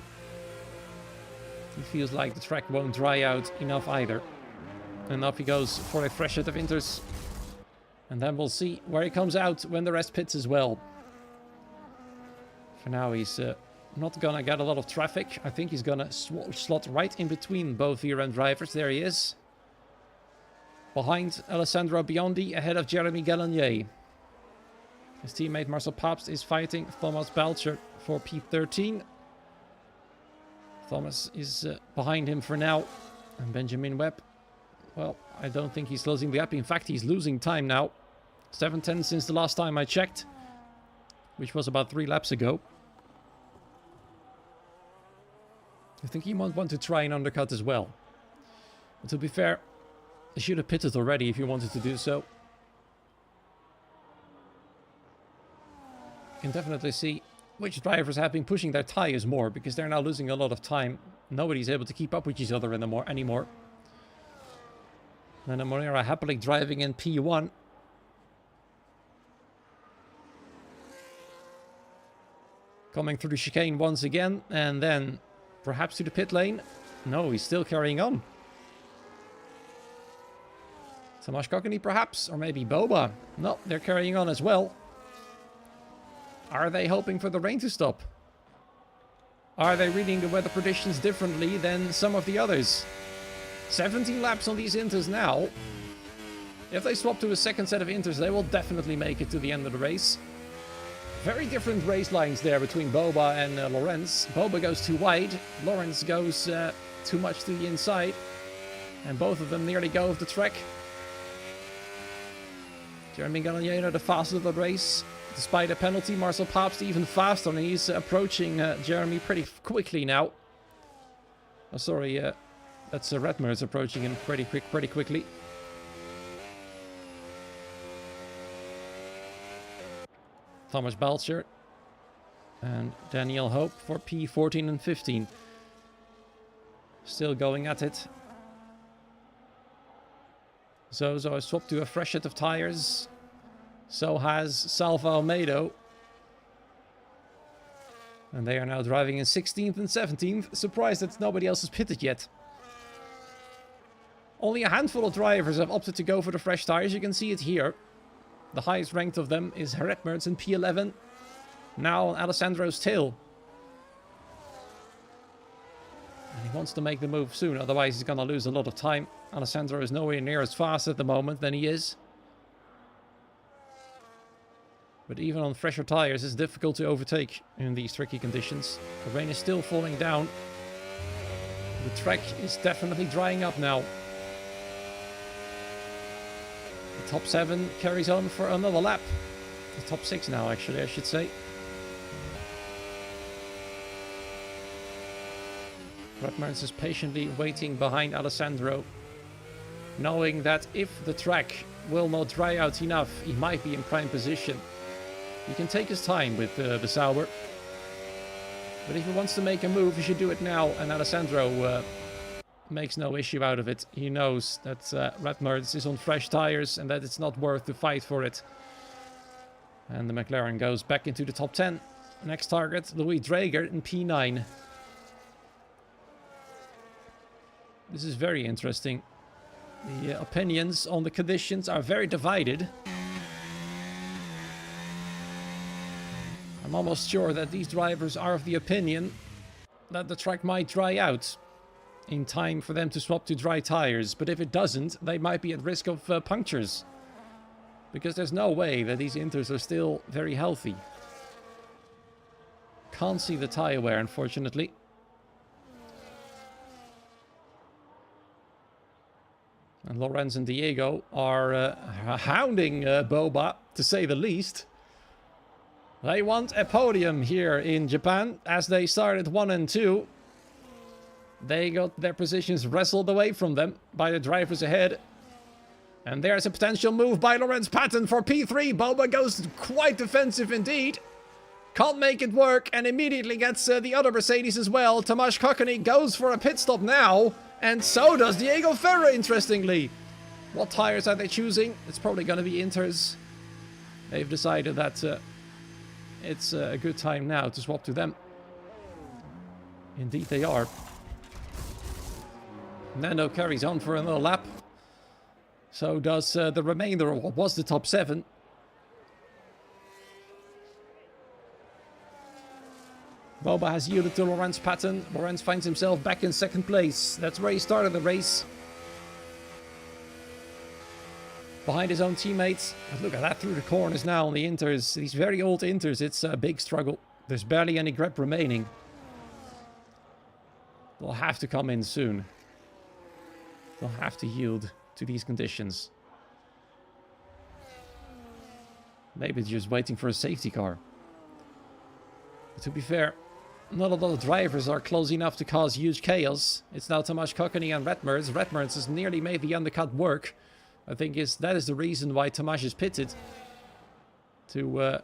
It feels like the track won't dry out enough either. And up he goes for a fresh set of inters. And then we'll see where he comes out when the rest pits as well. For now, he's not going to get a lot of traffic. I think he's going to slot right in between both Rerun drivers. There he is. Behind Alessandro Biondi, ahead of Jeremy Gallagher. His teammate Marcel Pabst is fighting Thomas Belcher for P13. Thomas is behind him for now. And Benjamin Webb, well, I don't think he's closing the gap. In fact, he's losing time now. 7:10 since the last time I checked, which was about 3 laps ago. I think he might want to try an undercut as well. But to be fair, he should have pitted already if he wanted to do so. You can definitely see which drivers have been pushing their tires more, because they're now losing a lot of time. Nobody's able to keep up with each other anymore. And Moreira happily driving in P1. Coming through the chicane once again, and then perhaps to the pit lane. No, he's still carrying on. Tomasz Kokony perhaps, or maybe Boba. No, they're carrying on as well. Are they hoping for the rain to stop? Are they reading the weather predictions differently than some of the others? 17 laps on these inters now. If they swap to a second set of inters, they will definitely make it to the end of the race. Very different race lines there between Boba and Lorenz. Boba goes too wide, Lorenz goes too much to the inside. And both of them nearly go off the track. Jeremy Gagnon, the fastest of the race. Despite a penalty, Marcel Pabst even faster, and he's approaching Jeremy pretty quickly now. Oh, sorry, that's Redmer's approaching him pretty quickly. Thomas Balcher and Daniel Hope for P14 and 15. Still going at it. Zozo has swapped to a fresh set of tires. So has Salva Almeida. And they are now driving in 16th and 17th. Surprised that nobody else has pitted yet. Only a handful of drivers have opted to go for the fresh tires. You can see it here. The highest ranked of them is Redmerts in P11. Now on Alessandro's tail. And he wants to make the move soon, otherwise he's going to lose a lot of time. Alessandro is nowhere near as fast at the moment than he is. But even on fresher tires, it's difficult to overtake in these tricky conditions. The rain is still falling down. The track is definitely drying up now. The top 7 carries on for another lap. The top 6 now, actually, I should say. Redmerns is patiently waiting behind Alessandro, knowing that if the track will not dry out enough, he might be in prime position. He can take his time with the Sauber. But if he wants to make a move, he should do it now, and Alessandro makes no issue out of it. He knows that Redmerns is on fresh tires and that it's not worth the fight for it. And the McLaren goes back into the top 10. Next target, Louis Drager in P9. This is very interesting. The opinions on the conditions are very divided. I'm almost sure that these drivers are of the opinion that the track might dry out in time for them to swap to dry tires. But if it doesn't, they might be at risk of punctures. Because there's no way that these inters are still very healthy. Can't see the tire wear, unfortunately. And Lorenz and Diego are hounding Boba, to say the least. They want a podium here in Japan, as they started 1 and 2. They got their positions wrestled away from them by the drivers ahead. And there's a potential move by Lorenz Patton for P3. Boba goes quite defensive indeed. Can't make it work, and immediately gets the other Mercedes as well. Tomasz Kokony goes for a pit stop now. And so does Diego Ferrer, interestingly. What tires are they choosing? It's probably going to be Inters. They've decided that it's a good time now to swap to them. Indeed they are. Nando carries on for another lap. So does the remainder of what was the top 7. Boba has yielded to Lorenz Patton. Lorenz finds himself back in 2nd place. That's where he started the race. Behind his own teammates. But look at that through the corners now on the Inters. These very old Inters, it's a big struggle. There's barely any grip remaining. They'll have to come in soon. They'll have to yield to these conditions. Maybe they're just waiting for a safety car. But to be fair, not a lot of drivers are close enough to cause huge chaos. It's now Tomasz Kokony and Redmerns. Redmerns has nearly made the undercut work. I think that is the reason why Tomasz is pitted. To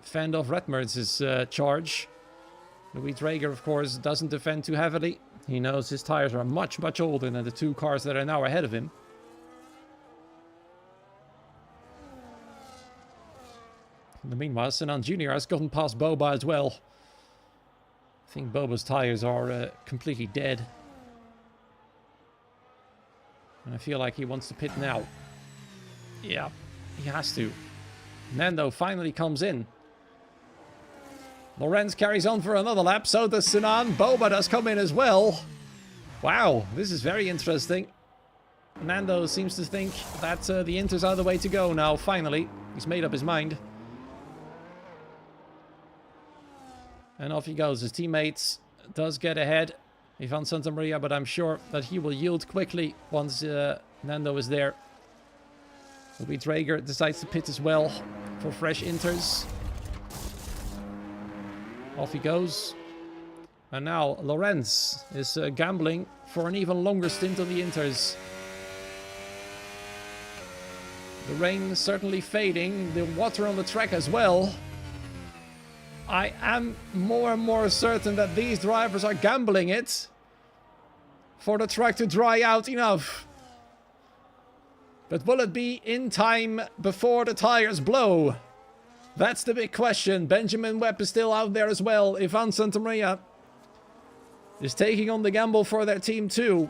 fend off Redmerns' charge. Louis Drager, of course, doesn't defend too heavily. He knows his tires are much, much older than the 2 cars that are now ahead of him. In the meanwhile, Sinan Jr. has gotten past Boba as well. I think Boba's tires are completely dead. And I feel like he wants to pit now. Yeah, he has to. Nando finally comes in. Lorenz carries on for another lap, so does Sinan. Boba does come in as well. Wow, this is very interesting. Nando seems to think that the Inters are the way to go now, finally. He's made up his mind. And off he goes. His teammates does get ahead. Ivan Santamaria, but I'm sure that he will yield quickly once Nando is there. Louis Draeger decides to pit as well for fresh Inters. Off he goes. And now Lorenz is gambling for an even longer stint on the Inters. The rain is certainly fading. The water on the track as well. I am more and more certain that these drivers are gambling it for the track to dry out enough. But will it be in time before the tires blow? That's the big question. Benjamin Webb is still out there as well. Ivan Santamaria is taking on the gamble for their team too.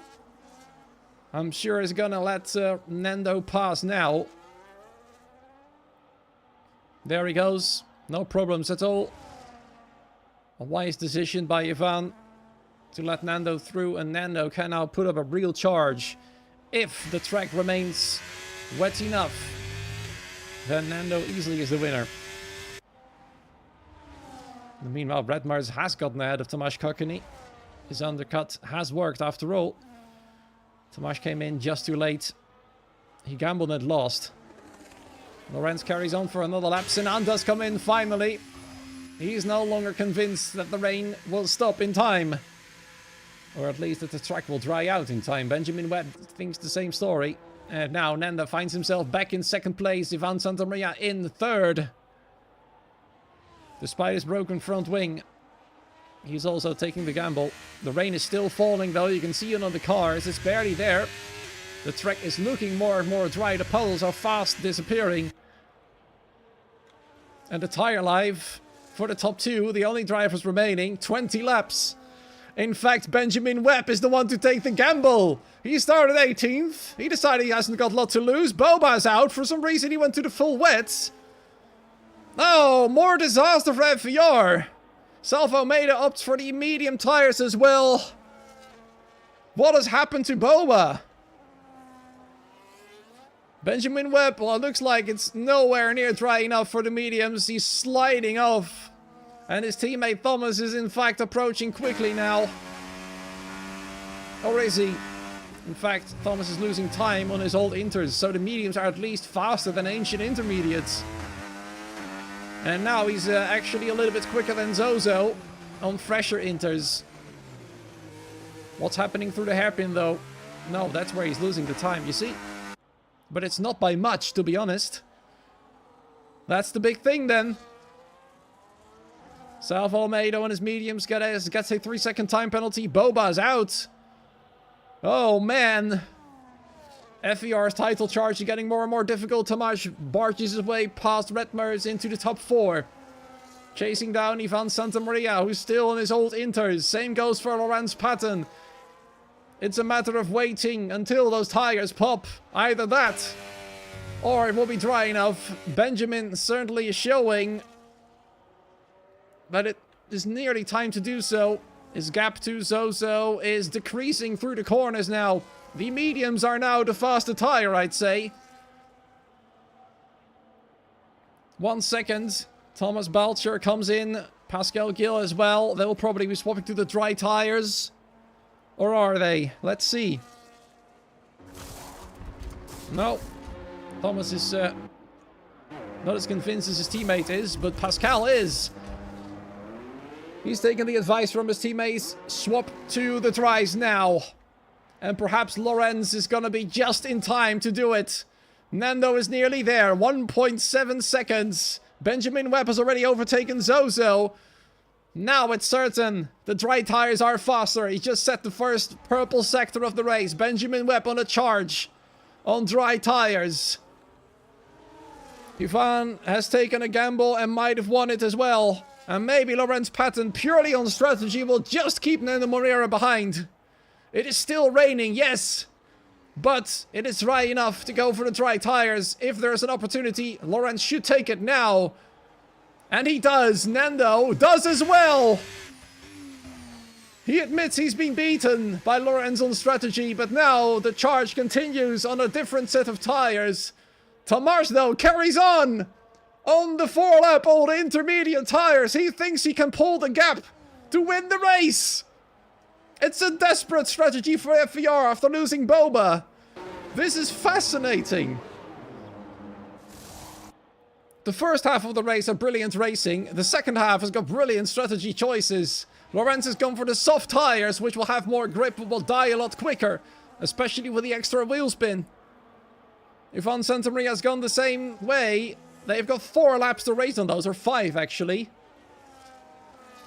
I'm sure he's gonna let Nando pass now. There he goes. No problems at all. A wise decision by Ivan to let Nando through, and Nando can now put up a real charge. If the track remains wet enough, then Nando easily is the winner. Meanwhile, Brad Mars has gotten ahead of Tomasz Kokeny. His undercut has worked after all. Tomasz came in just too late. He gambled and lost. Lorenz carries on for another lap. Sinan does come in finally. He's no longer convinced that the rain will stop in time. Or at least that the track will dry out in time. Benjamin Webb thinks the same story. And now Nando finds himself back in second place. Ivan Santamaria in third. Despite his broken front wing, he's also taking the gamble. The rain is still falling though. You can see it on the cars. It's barely there. The track is looking more and more dry. The puddles are fast disappearing. And the tire life for the top two, the only drivers remaining, 20 laps. In fact, Benjamin Webb is the one to take the gamble. He started 18th. He decided he hasn't got a lot to lose. Boba's out. For some reason, he went to the full wets. Oh, more disaster for FVR. Salvo Almeida opts for the medium tires as well. What has happened to Boba? Benjamin Webb, well, it looks like it's nowhere near dry enough for the mediums. He's sliding off. And his teammate Thomas is in fact approaching quickly now. Or is he? In fact, Thomas is losing time on his old Inters, so the mediums are at least faster than ancient intermediates. And now he's actually a little bit quicker than Zozo on fresher Inters. What's happening through the hairpin though? No, that's where he's losing the time, you see? But it's not by much, to be honest. That's the big thing then. Salvo Almeida and his mediums gets a 3-second time penalty. Boba's out. Oh man. FVR's title charge is getting more and more difficult. Tomasz barges his way past Redmers into the top 4. Chasing down Ivan Santamaria, who's still in his old Inters. Same goes for Lorenz Patton. It's a matter of waiting until those tires pop. Either that, or it will be dry enough. Benjamin certainly is showing that it is nearly time to do so. His gap to Zozo is decreasing through the corners now. The mediums are now the faster tire, I'd say. 1 second. Thomas Balcher comes in. Pascal Gill as well. They'll probably be swapping to the dry tires. Or are they? Let's see. No. Thomas is not as convinced as his teammate is, but Pascal is. He's taking the advice from his teammates. Swap to the dries now. And perhaps Lorenz is gonna be just in time to do it. Nando is nearly there. 1.7 seconds. Benjamin Webb has already overtaken Zozo. Now it's certain. The dry tires are faster. He just set the first purple sector of the race. Benjamin Webb on a charge. On dry tires. Ivan has taken a gamble and might have won it as well. And maybe Lorenz Patton, purely on strategy, will just keep Nando Moreira behind. It is still raining, yes. But it is dry enough to go for the dry tires. If there's an opportunity, Lorenz should take it now. And he does. Nando does as well. He admits he's been beaten by Lorenz on strategy, but now the charge continues on a different set of tires. Tomasz, though, carries on the 4-lap old intermediate tires. He thinks he can pull the gap to win the race. It's a desperate strategy for FVR after losing Boba. This is fascinating. The first half of the race are brilliant racing. The second half has got brilliant strategy choices. Lorenz has gone for the soft tires, which will have more grip but will die a lot quicker, especially with the extra wheel spin. Ivan Santamaria has gone the same way. They've got 4 laps to race on those, or 5 actually.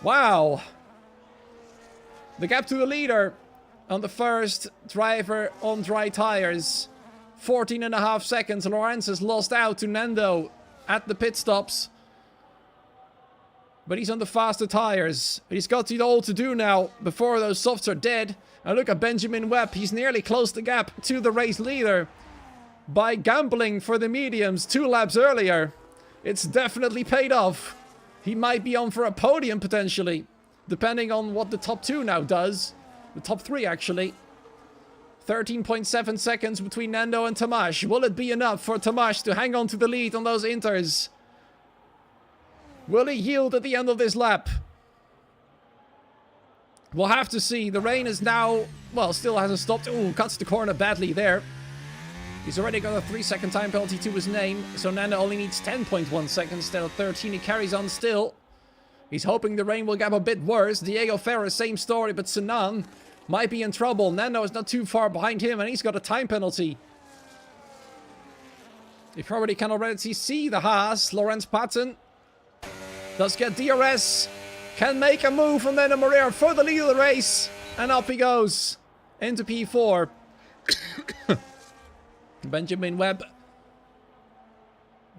Wow. The gap to the leader on the first driver on dry tires. 14.5 seconds. Lorenz has lost out to Nando at the pit stops. But he's on the faster tires. He's got it all to do now before those softs are dead. And look at Benjamin Webb. He's nearly closed the gap to the race leader by gambling for the mediums 2 laps earlier. It's definitely paid off. He might be on for a podium potentially, depending on what the top 2 now does. The top 3 actually. 13.7 seconds between Nando and Tomasz. Will it be enough for Tomasz to hang on to the lead on those inters? Will he yield at the end of this lap? We'll have to see. The rain is now, well, still hasn't stopped. Ooh, cuts the corner badly there. He's already got a 3-second time penalty to his name, so Nando only needs 10.1 seconds instead of 13. He carries on still. He's hoping the rain will get a bit worse. Diego Ferrer, same story, but Sinan might be in trouble. Nando is not too far behind him, and he's got a time penalty. You probably can already see the Haas. Lorenz Patton does get DRS. Can make a move from Nando Moreira for the lead of the race. And up he goes into P4. Benjamin Webb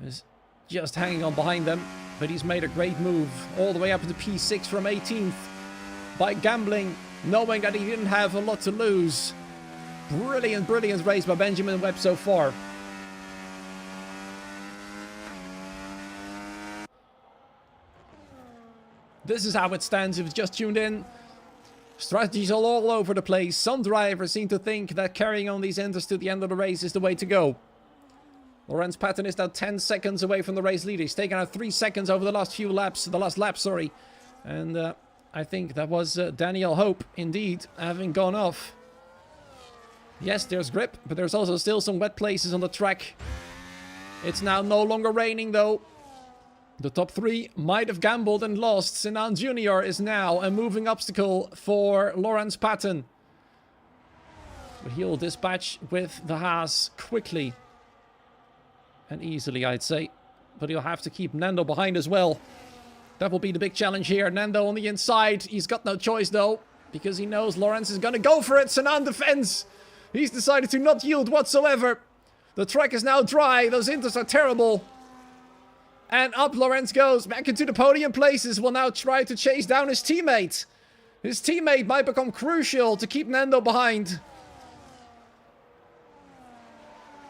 is just hanging on behind them, but he's made a great move all the way up into P6 from 18th by gambling, knowing that he didn't have a lot to lose. Brilliant, brilliant race by Benjamin Webb so far. This is how it stands if you just tuned in. Strategies are all over the place. Some drivers seem to think that carrying on these enters to the end of the race is the way to go. Lorenz Patton is now 10 seconds away from the race leader. He's taken out 3 seconds over the last few laps. The last lap, sorry. And I think that was Daniel Hope, indeed, having gone off. Yes, there's grip, but there's also still some wet places on the track. It's now no longer raining, though. The top 3 might have gambled and lost. Sinan Jr. is now a moving obstacle for Lorenz Patton. But he'll dispatch with the Haas quickly. And easily, I'd say. But he'll have to keep Nando behind as well. That will be the big challenge here. Nando on the inside. He's got no choice, though, because he knows Lorenz is going to go for it. Sinan defends. He's decided to not yield whatsoever. The track is now dry. Those inters are terrible. And up Lorenz goes, back into the podium places, will now try to chase down his teammate. His teammate might become crucial to keep Nando behind.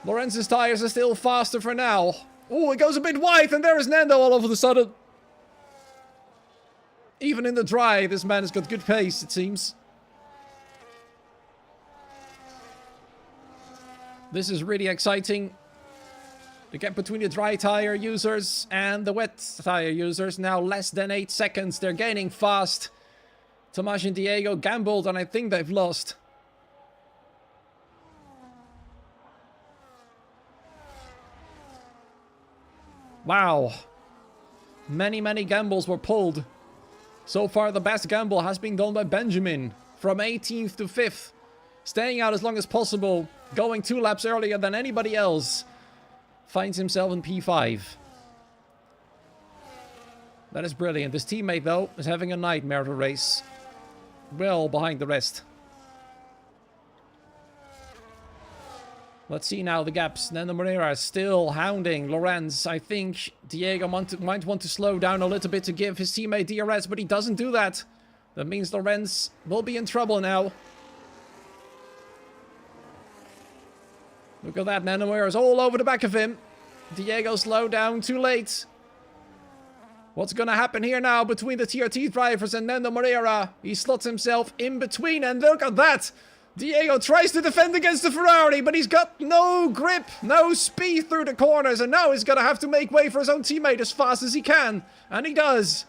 Lorenz's tires are still faster for now. Oh, it goes a bit wide, and there is Nando all of a sudden. Even in the dry, this man has got good pace, it seems. This is really exciting. The gap between the dry tire users and the wet tire users now less than 8 seconds. They're gaining fast. Tomasz and Diego gambled, and I think they've lost. Wow. Many, many gambles were pulled. So far, the best gamble has been done by Benjamin. From 18th to 5th. Staying out as long as possible. Going 2 laps earlier than anybody else. Finds himself in P5. That is brilliant. His teammate, though, is having a nightmare of a race. Well behind the rest. Let's see now the gaps. Nando Moreira still hounding Lorenz. I think Diego might want to slow down a little bit to give his teammate DRS, but he doesn't do that. That means Lorenz will be in trouble now. Look at that, Nando Moreira's all over the back of him. Diego slowed down too late. What's gonna happen here now between the TRT drivers and Nando Moreira? He slots himself in between, and look at that! Diego tries to defend against the Ferrari, but he's got no grip, no speed through the corners, and now he's gonna have to make way for his own teammate as fast as he can. And he does.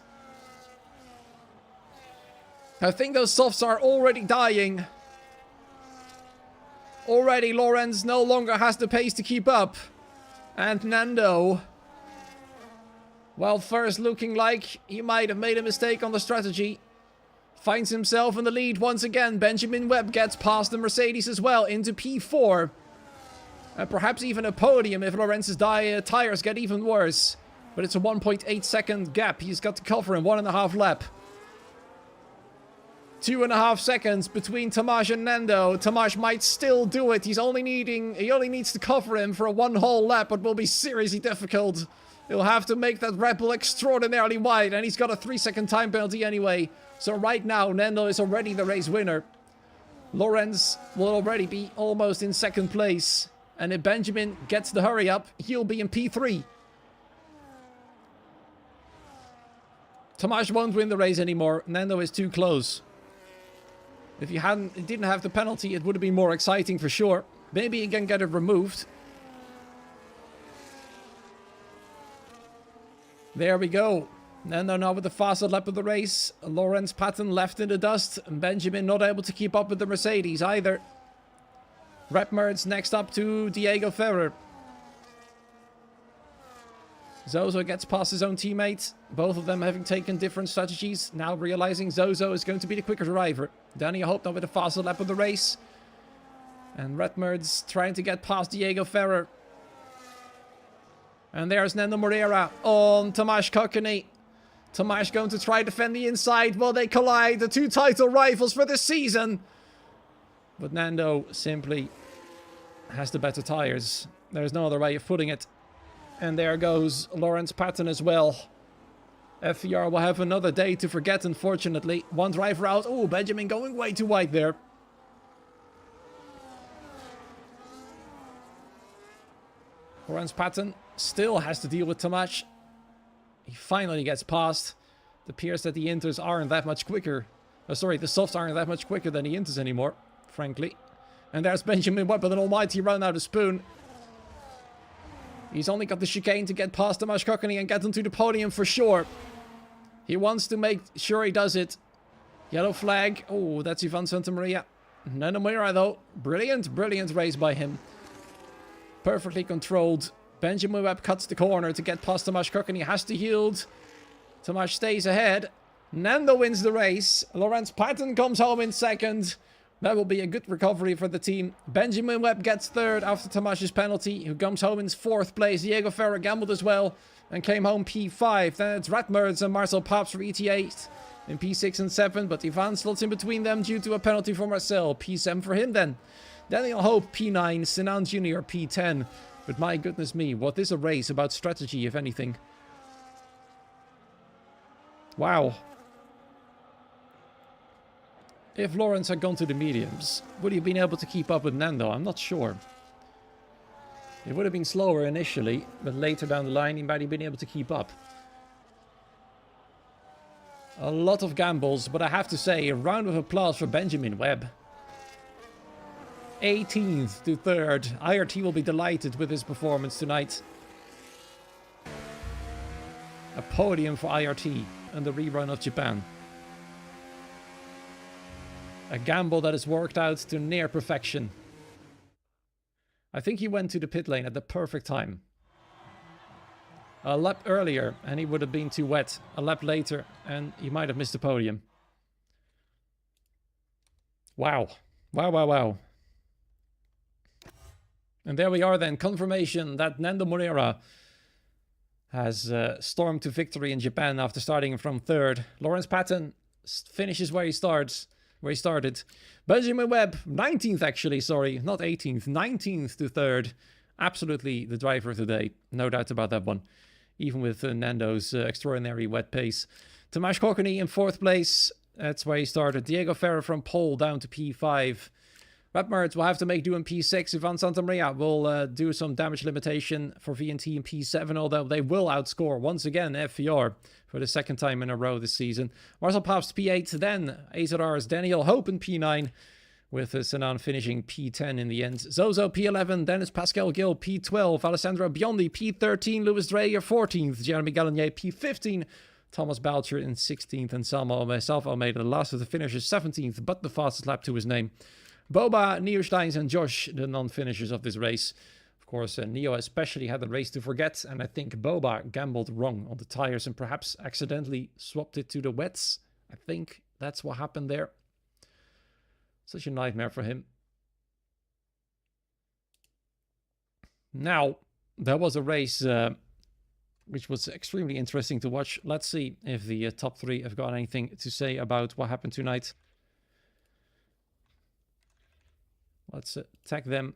I think those softs are already dying. Already Lorenz no longer has the pace to keep up. And Nando, well, first looking like he might have made a mistake on the strategy, finds himself in the lead once again. Benjamin Webb gets past the Mercedes as well into P4. And perhaps even a podium if Lorenz's tires get even worse. But it's a 1.8 second gap. He's got to cover in 1.5 lap. 2.5 seconds between Tomasz and Nando. Tomasz might still do it. He only needs to cover him for a 1 whole lap, but will be seriously difficult. He'll have to make that Red Bull extraordinarily wide, and he's got a 3-second time penalty anyway. So right now, Nando is already the race winner. Lorenz will already be almost in second place. And if Benjamin gets the hurry up, he'll be in P3. Tomasz won't win the race anymore. Nando is too close. If he didn't have the penalty, it would have been more exciting for sure. Maybe he can get it removed. There we go. Nando now with the fastest lap of the race. Lorenz Patton left in the dust. And Benjamin not able to keep up with the Mercedes either. Redmerds next up to Diego Ferrer. Zozo gets past his own teammate. Both of them having taken different strategies. Now realizing Zozo is going to be the quicker driver. Danny Hope now with the fastest lap of the race. And Redmerds trying to get past Diego Ferrer. And there's Nando Moreira on Tomasz Kokeny. Tomasz going to try to defend the inside while they collide. The two title rivals for this season. But Nando simply has the better tires. There's no other way of putting it. And there goes Lawrence Patton as well. FVR will have another day to forget, unfortunately. One driver out. Oh, Benjamin going way too wide there. Lawrence Patton still has to deal with Tomasz. He finally gets past. It appears that the Inters aren't that much quicker. Oh, sorry, the softs aren't that much quicker than the Inters anymore, frankly. And there's Benjamin Webb with an almighty run out of spoon. He's only got the chicane to get past Tomasz Kokeny and get onto the podium for sure. He wants to make sure he does it. Yellow flag. Oh, that's Ivan Santamaria. Nando Moreira though. Brilliant, brilliant race by him. Perfectly controlled. Benjamin Webb cuts the corner to get past Tomasz Kokeny. Has to yield. Tomasz stays ahead. Nando wins the race. Lawrence Patton comes home in second. That will be a good recovery for the team. Benjamin Webb gets third after Tomasz's penalty, who comes home in fourth place. Diego Ferrer gambled as well and came home P5. Then it's Redmerds and Marcel Paps for ET8 in P6 and 7, but Ivan slots in between them due to a penalty for Marcel. P7 for him then. Daniel Hope P9, Sinan Jr. P10. But my goodness me, what is a race about strategy, if anything? Wow. If Lawrence had gone to the mediums, would he have been able to keep up with Nando? I'm not sure. It would have been slower initially, but later down the line he might have been able to keep up. A lot of gambles, but I have to say, a round of applause for Benjamin Webb. 18th to 3rd. IRT will be delighted with his performance tonight. A podium for IRT and the rerun of Japan. A gamble that has worked out to near perfection. I think he went to the pit lane at the perfect time. A lap earlier and he would have been too wet. A lap later and he might have missed the podium. Wow. Wow, wow, wow. And there we are then. Confirmation that Nando Moreira has stormed to victory in Japan after starting from 3rd. Lawrence Patton finishes where he starts. where he started. Benjamin Webb, 19th actually, sorry, not 18th, 19th to 3rd. Absolutely the driver of the day, no doubt about that one. Even with Nando's extraordinary wet pace. Tomasz Kokony in 4th place, that's where he started. Diego Ferrer from pole down to P5. Redmerds will have to make do in P6. Ivan Santamaria will do some damage limitation for VNT in P7, although they will outscore once again FVR for the 2nd time in a row this season. Marcel Paps P8, then AZR's Daniel Hope in P9, with Sanan finishing P10 in the end. Zozo P11, Dennis Pascal Gill P12, Alessandro Biondi P13, Louis Dreyer 14th, Jeremy Gallagher P15, Thomas Balcher in 16th, and Salva Almeida, the last of the finishers, 17th, but the fastest lap to his name. Boba, Neo Steins, and Josh, the non-finishers of this race. Of course, Neo especially had the race to forget, and I think Boba gambled wrong on the tires and perhaps accidentally swapped it to the wets. I think that's what happened there. Such a nightmare for him. Now, there was a race which was extremely interesting to watch. Let's see if the top 3 have got anything to say about what happened tonight. Let's tag them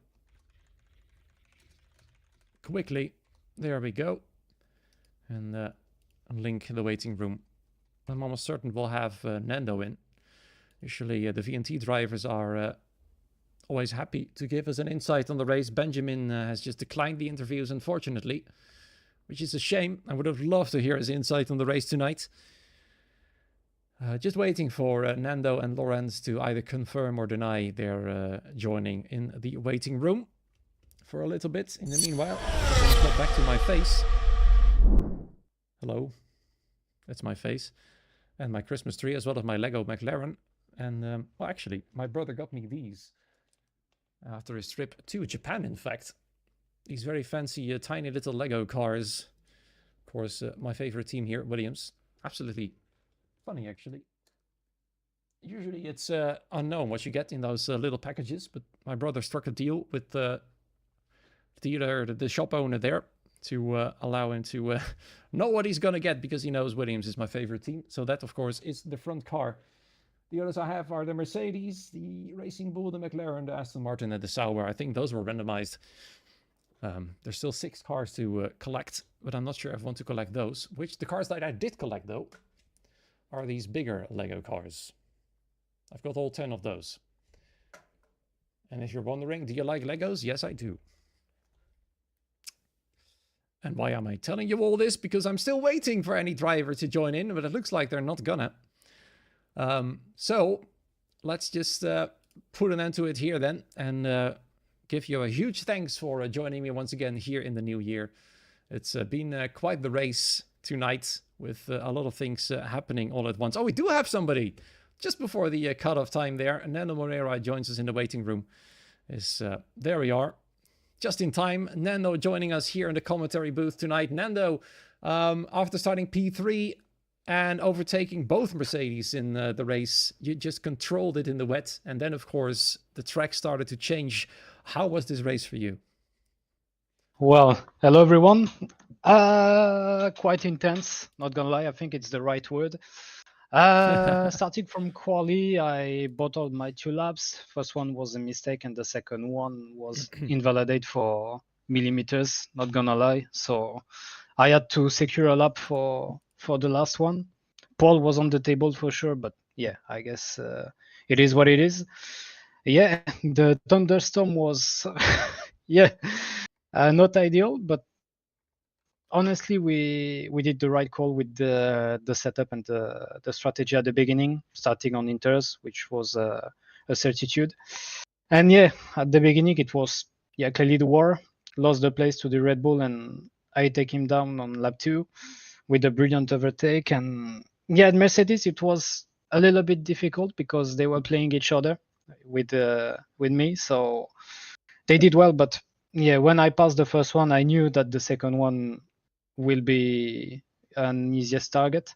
quickly. There we go. And link the waiting room. I'm almost certain we'll have Nando in. Usually the VNT drivers are always happy to give us an insight on the race. Benjamin has just declined the interviews, unfortunately, which is a shame. I would have loved to hear his insight on the race tonight. Just waiting for Nando and Lorenz to either confirm or deny their joining in the waiting room for a little bit. In the meanwhile, let's go back to my face. Hello. That's my face. And my Christmas tree, as well as my Lego McLaren. And, well, actually, my brother got me these after his trip to Japan, in fact. These very fancy, tiny little Lego cars. Of course, my favorite team here, Williams. Absolutely funny, actually. Usually it's unknown what you get in those little packages, but my brother struck a deal with the dealer, the shop owner there, to allow him to know what he's going to get, because he knows Williams is my favorite team. So that, of course, is the front car. The others I have are the Mercedes, the Racing Bull, the McLaren, the Aston Martin, and the Sauber. I think those were randomized. There's still 6 cars to collect, but I'm not sure if I want to collect those. The cars that I did collect, though, are these bigger Lego cars. I've got all 10 of those. And if you're wondering, do you like Legos? Yes, I do. And why am I telling you all this? Because I'm still waiting for any driver to join in, but it looks like they're not gonna. So let's just put an end to it here then, and give you a huge thanks for joining me once again here in the new year. It's been quite the race tonight, with a lot of things happening all at once. Oh, we do have somebody just before the cutoff time there. Nando Moreira joins us in the waiting room. There we are. Just in time. Nando joining us here in the commentary booth tonight. Nando, after starting P3 and overtaking both Mercedes in the race, you just controlled it in the wet. And then, of course, the track started to change. How was this race for you? Well, hello everyone. Quite intense, not gonna lie, I think it's the right word. Starting from quali, I bottled my 2 laps. First one was a mistake, and the second one was invalid for millimeters, not gonna lie. So I had to secure a lap for the last one. Paul was on the table for sure, but yeah, I guess it is what it is. Yeah, the thunderstorm was, yeah, not ideal, but honestly, we did the right call with the setup and the strategy at the beginning, starting on inters, which was a certitude. And yeah, at the beginning, it was clearly the war. Lost the place to the Red Bull, and I take him down on lap 2 with a brilliant overtake. And yeah, at Mercedes, it was a little bit difficult because they were playing each other with me, so they did well. But yeah, when I passed the first one, I knew that the second one will be an easiest target.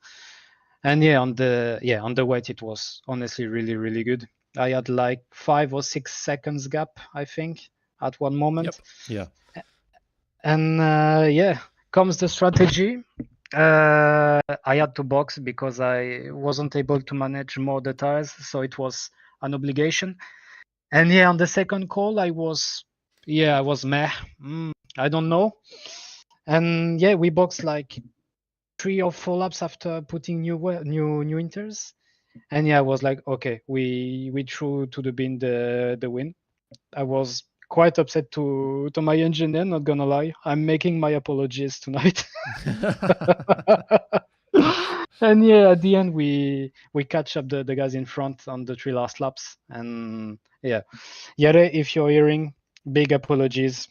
And yeah, on the wet, it was honestly really, really good. I had like 5 or 6 seconds gap, I think, at one moment. Yep. Yeah. And yeah, comes the strategy. I had to box because I wasn't able to manage more the tires, so it was an obligation. And yeah, on the second call, I was meh. I don't know. And yeah, we boxed like 3 or 4 laps after putting new inters. And yeah, I was like, okay, we threw to the bin the win. I was quite upset to my engineer, not gonna lie. I'm making my apologies tonight. And yeah, at the end we catch up the guys in front on the 3 last laps. And yeah, Yere, if you're hearing, big apologies.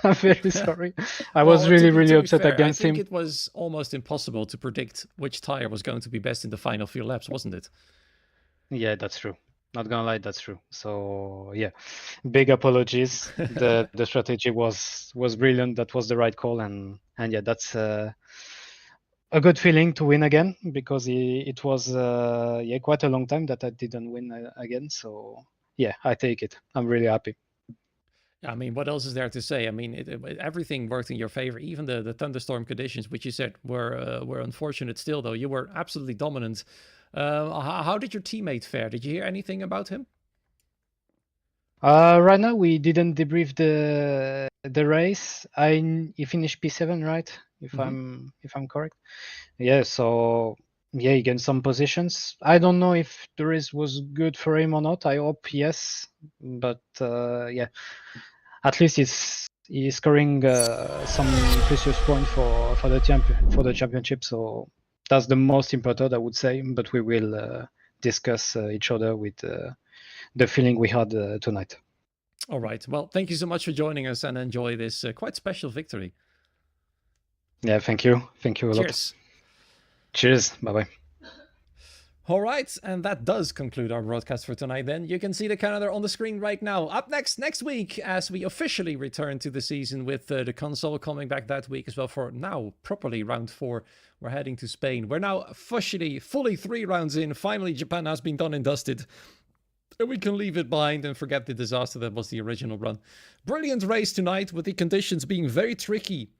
I'm very sorry. I was Well, really to be upset fair, I against think him. it was almost impossible to predict which tire was going to be best in the final few laps, wasn't it? Yeah, that's true. Not gonna lie, that's true. So yeah, big apologies. The strategy was brilliant. That was the right call, and yeah, that's a good feeling to win again, because it was yeah, quite a long time that I didn't win again. So yeah, I take it. I'm really happy. I mean, what else is there to say? I mean, everything worked in your favor. Even the thunderstorm conditions, which you said were unfortunate. Still, though, you were absolutely dominant. How did your teammate fare? Did you hear anything about him? Right now we didn't debrief the race. He finished P7, right? If I'm correct. Yeah, so yeah, he gained some positions. I don't know if the race was good for him or not. I hope yes, but yeah, at least he's scoring some precious point for the championship. So that's the most important, I would say. But we will discuss each other with the feeling we had tonight. All right. Well, thank you so much for joining us and enjoy this quite special victory. Yeah, thank you a lot. Cheers. Cheers. Bye bye. All right, and that does conclude our broadcast for tonight then. You can see the calendar on the screen right now. Up next week, as we officially return to the season with the console coming back that week as well for now, properly round 4. We're heading to Spain. We're now officially fully 3 rounds in. Finally, Japan has been done and dusted. And we can leave it behind and forget the disaster that was the original run. Brilliant race tonight, with the conditions being very tricky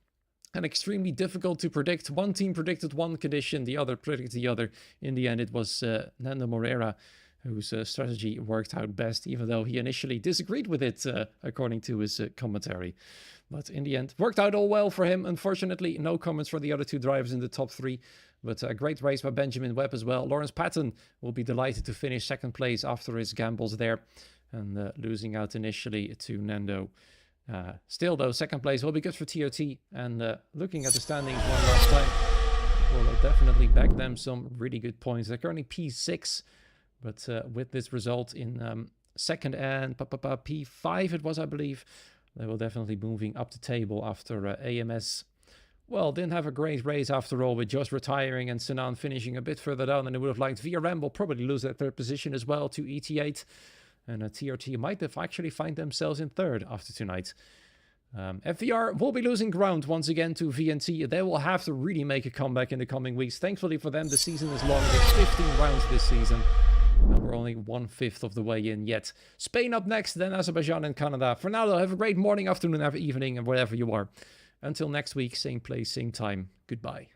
and extremely difficult to predict. One team predicted one condition, the other predicted the other. In the end, it was Nando Moreira whose strategy worked out best, even though he initially disagreed with it, according to his commentary. But in the end, worked out all well for him. Unfortunately, no comments for the other 2 drivers in the top 3. But a great race by Benjamin Webb as well. Lawrence Patton will be delighted to finish 2nd place after his gambles there, and losing out initially to Nando. Still, though, 2nd place will be good for TOT, and looking at the standings one last time, will definitely back them some really good points. They're currently P6, but with this result in 2nd and P5 it was, I believe, they will definitely moving up the table after AMS. Well, didn't have a great race after all, with Josh retiring and Sinan finishing a bit further down than they would have liked. VRM will probably lose that 3rd position as well to ET8. And TRT might have actually find themselves in 3rd after tonight. FVR will be losing ground once again to VNT. They will have to really make a comeback in the coming weeks. Thankfully for them, the season is long. There's 15 rounds this season. And we're only 1/5 of the way in yet. Spain up next, then Azerbaijan and Canada. For now, though, have a great morning, afternoon, evening, and wherever you are. Until next week, same place, same time. Goodbye.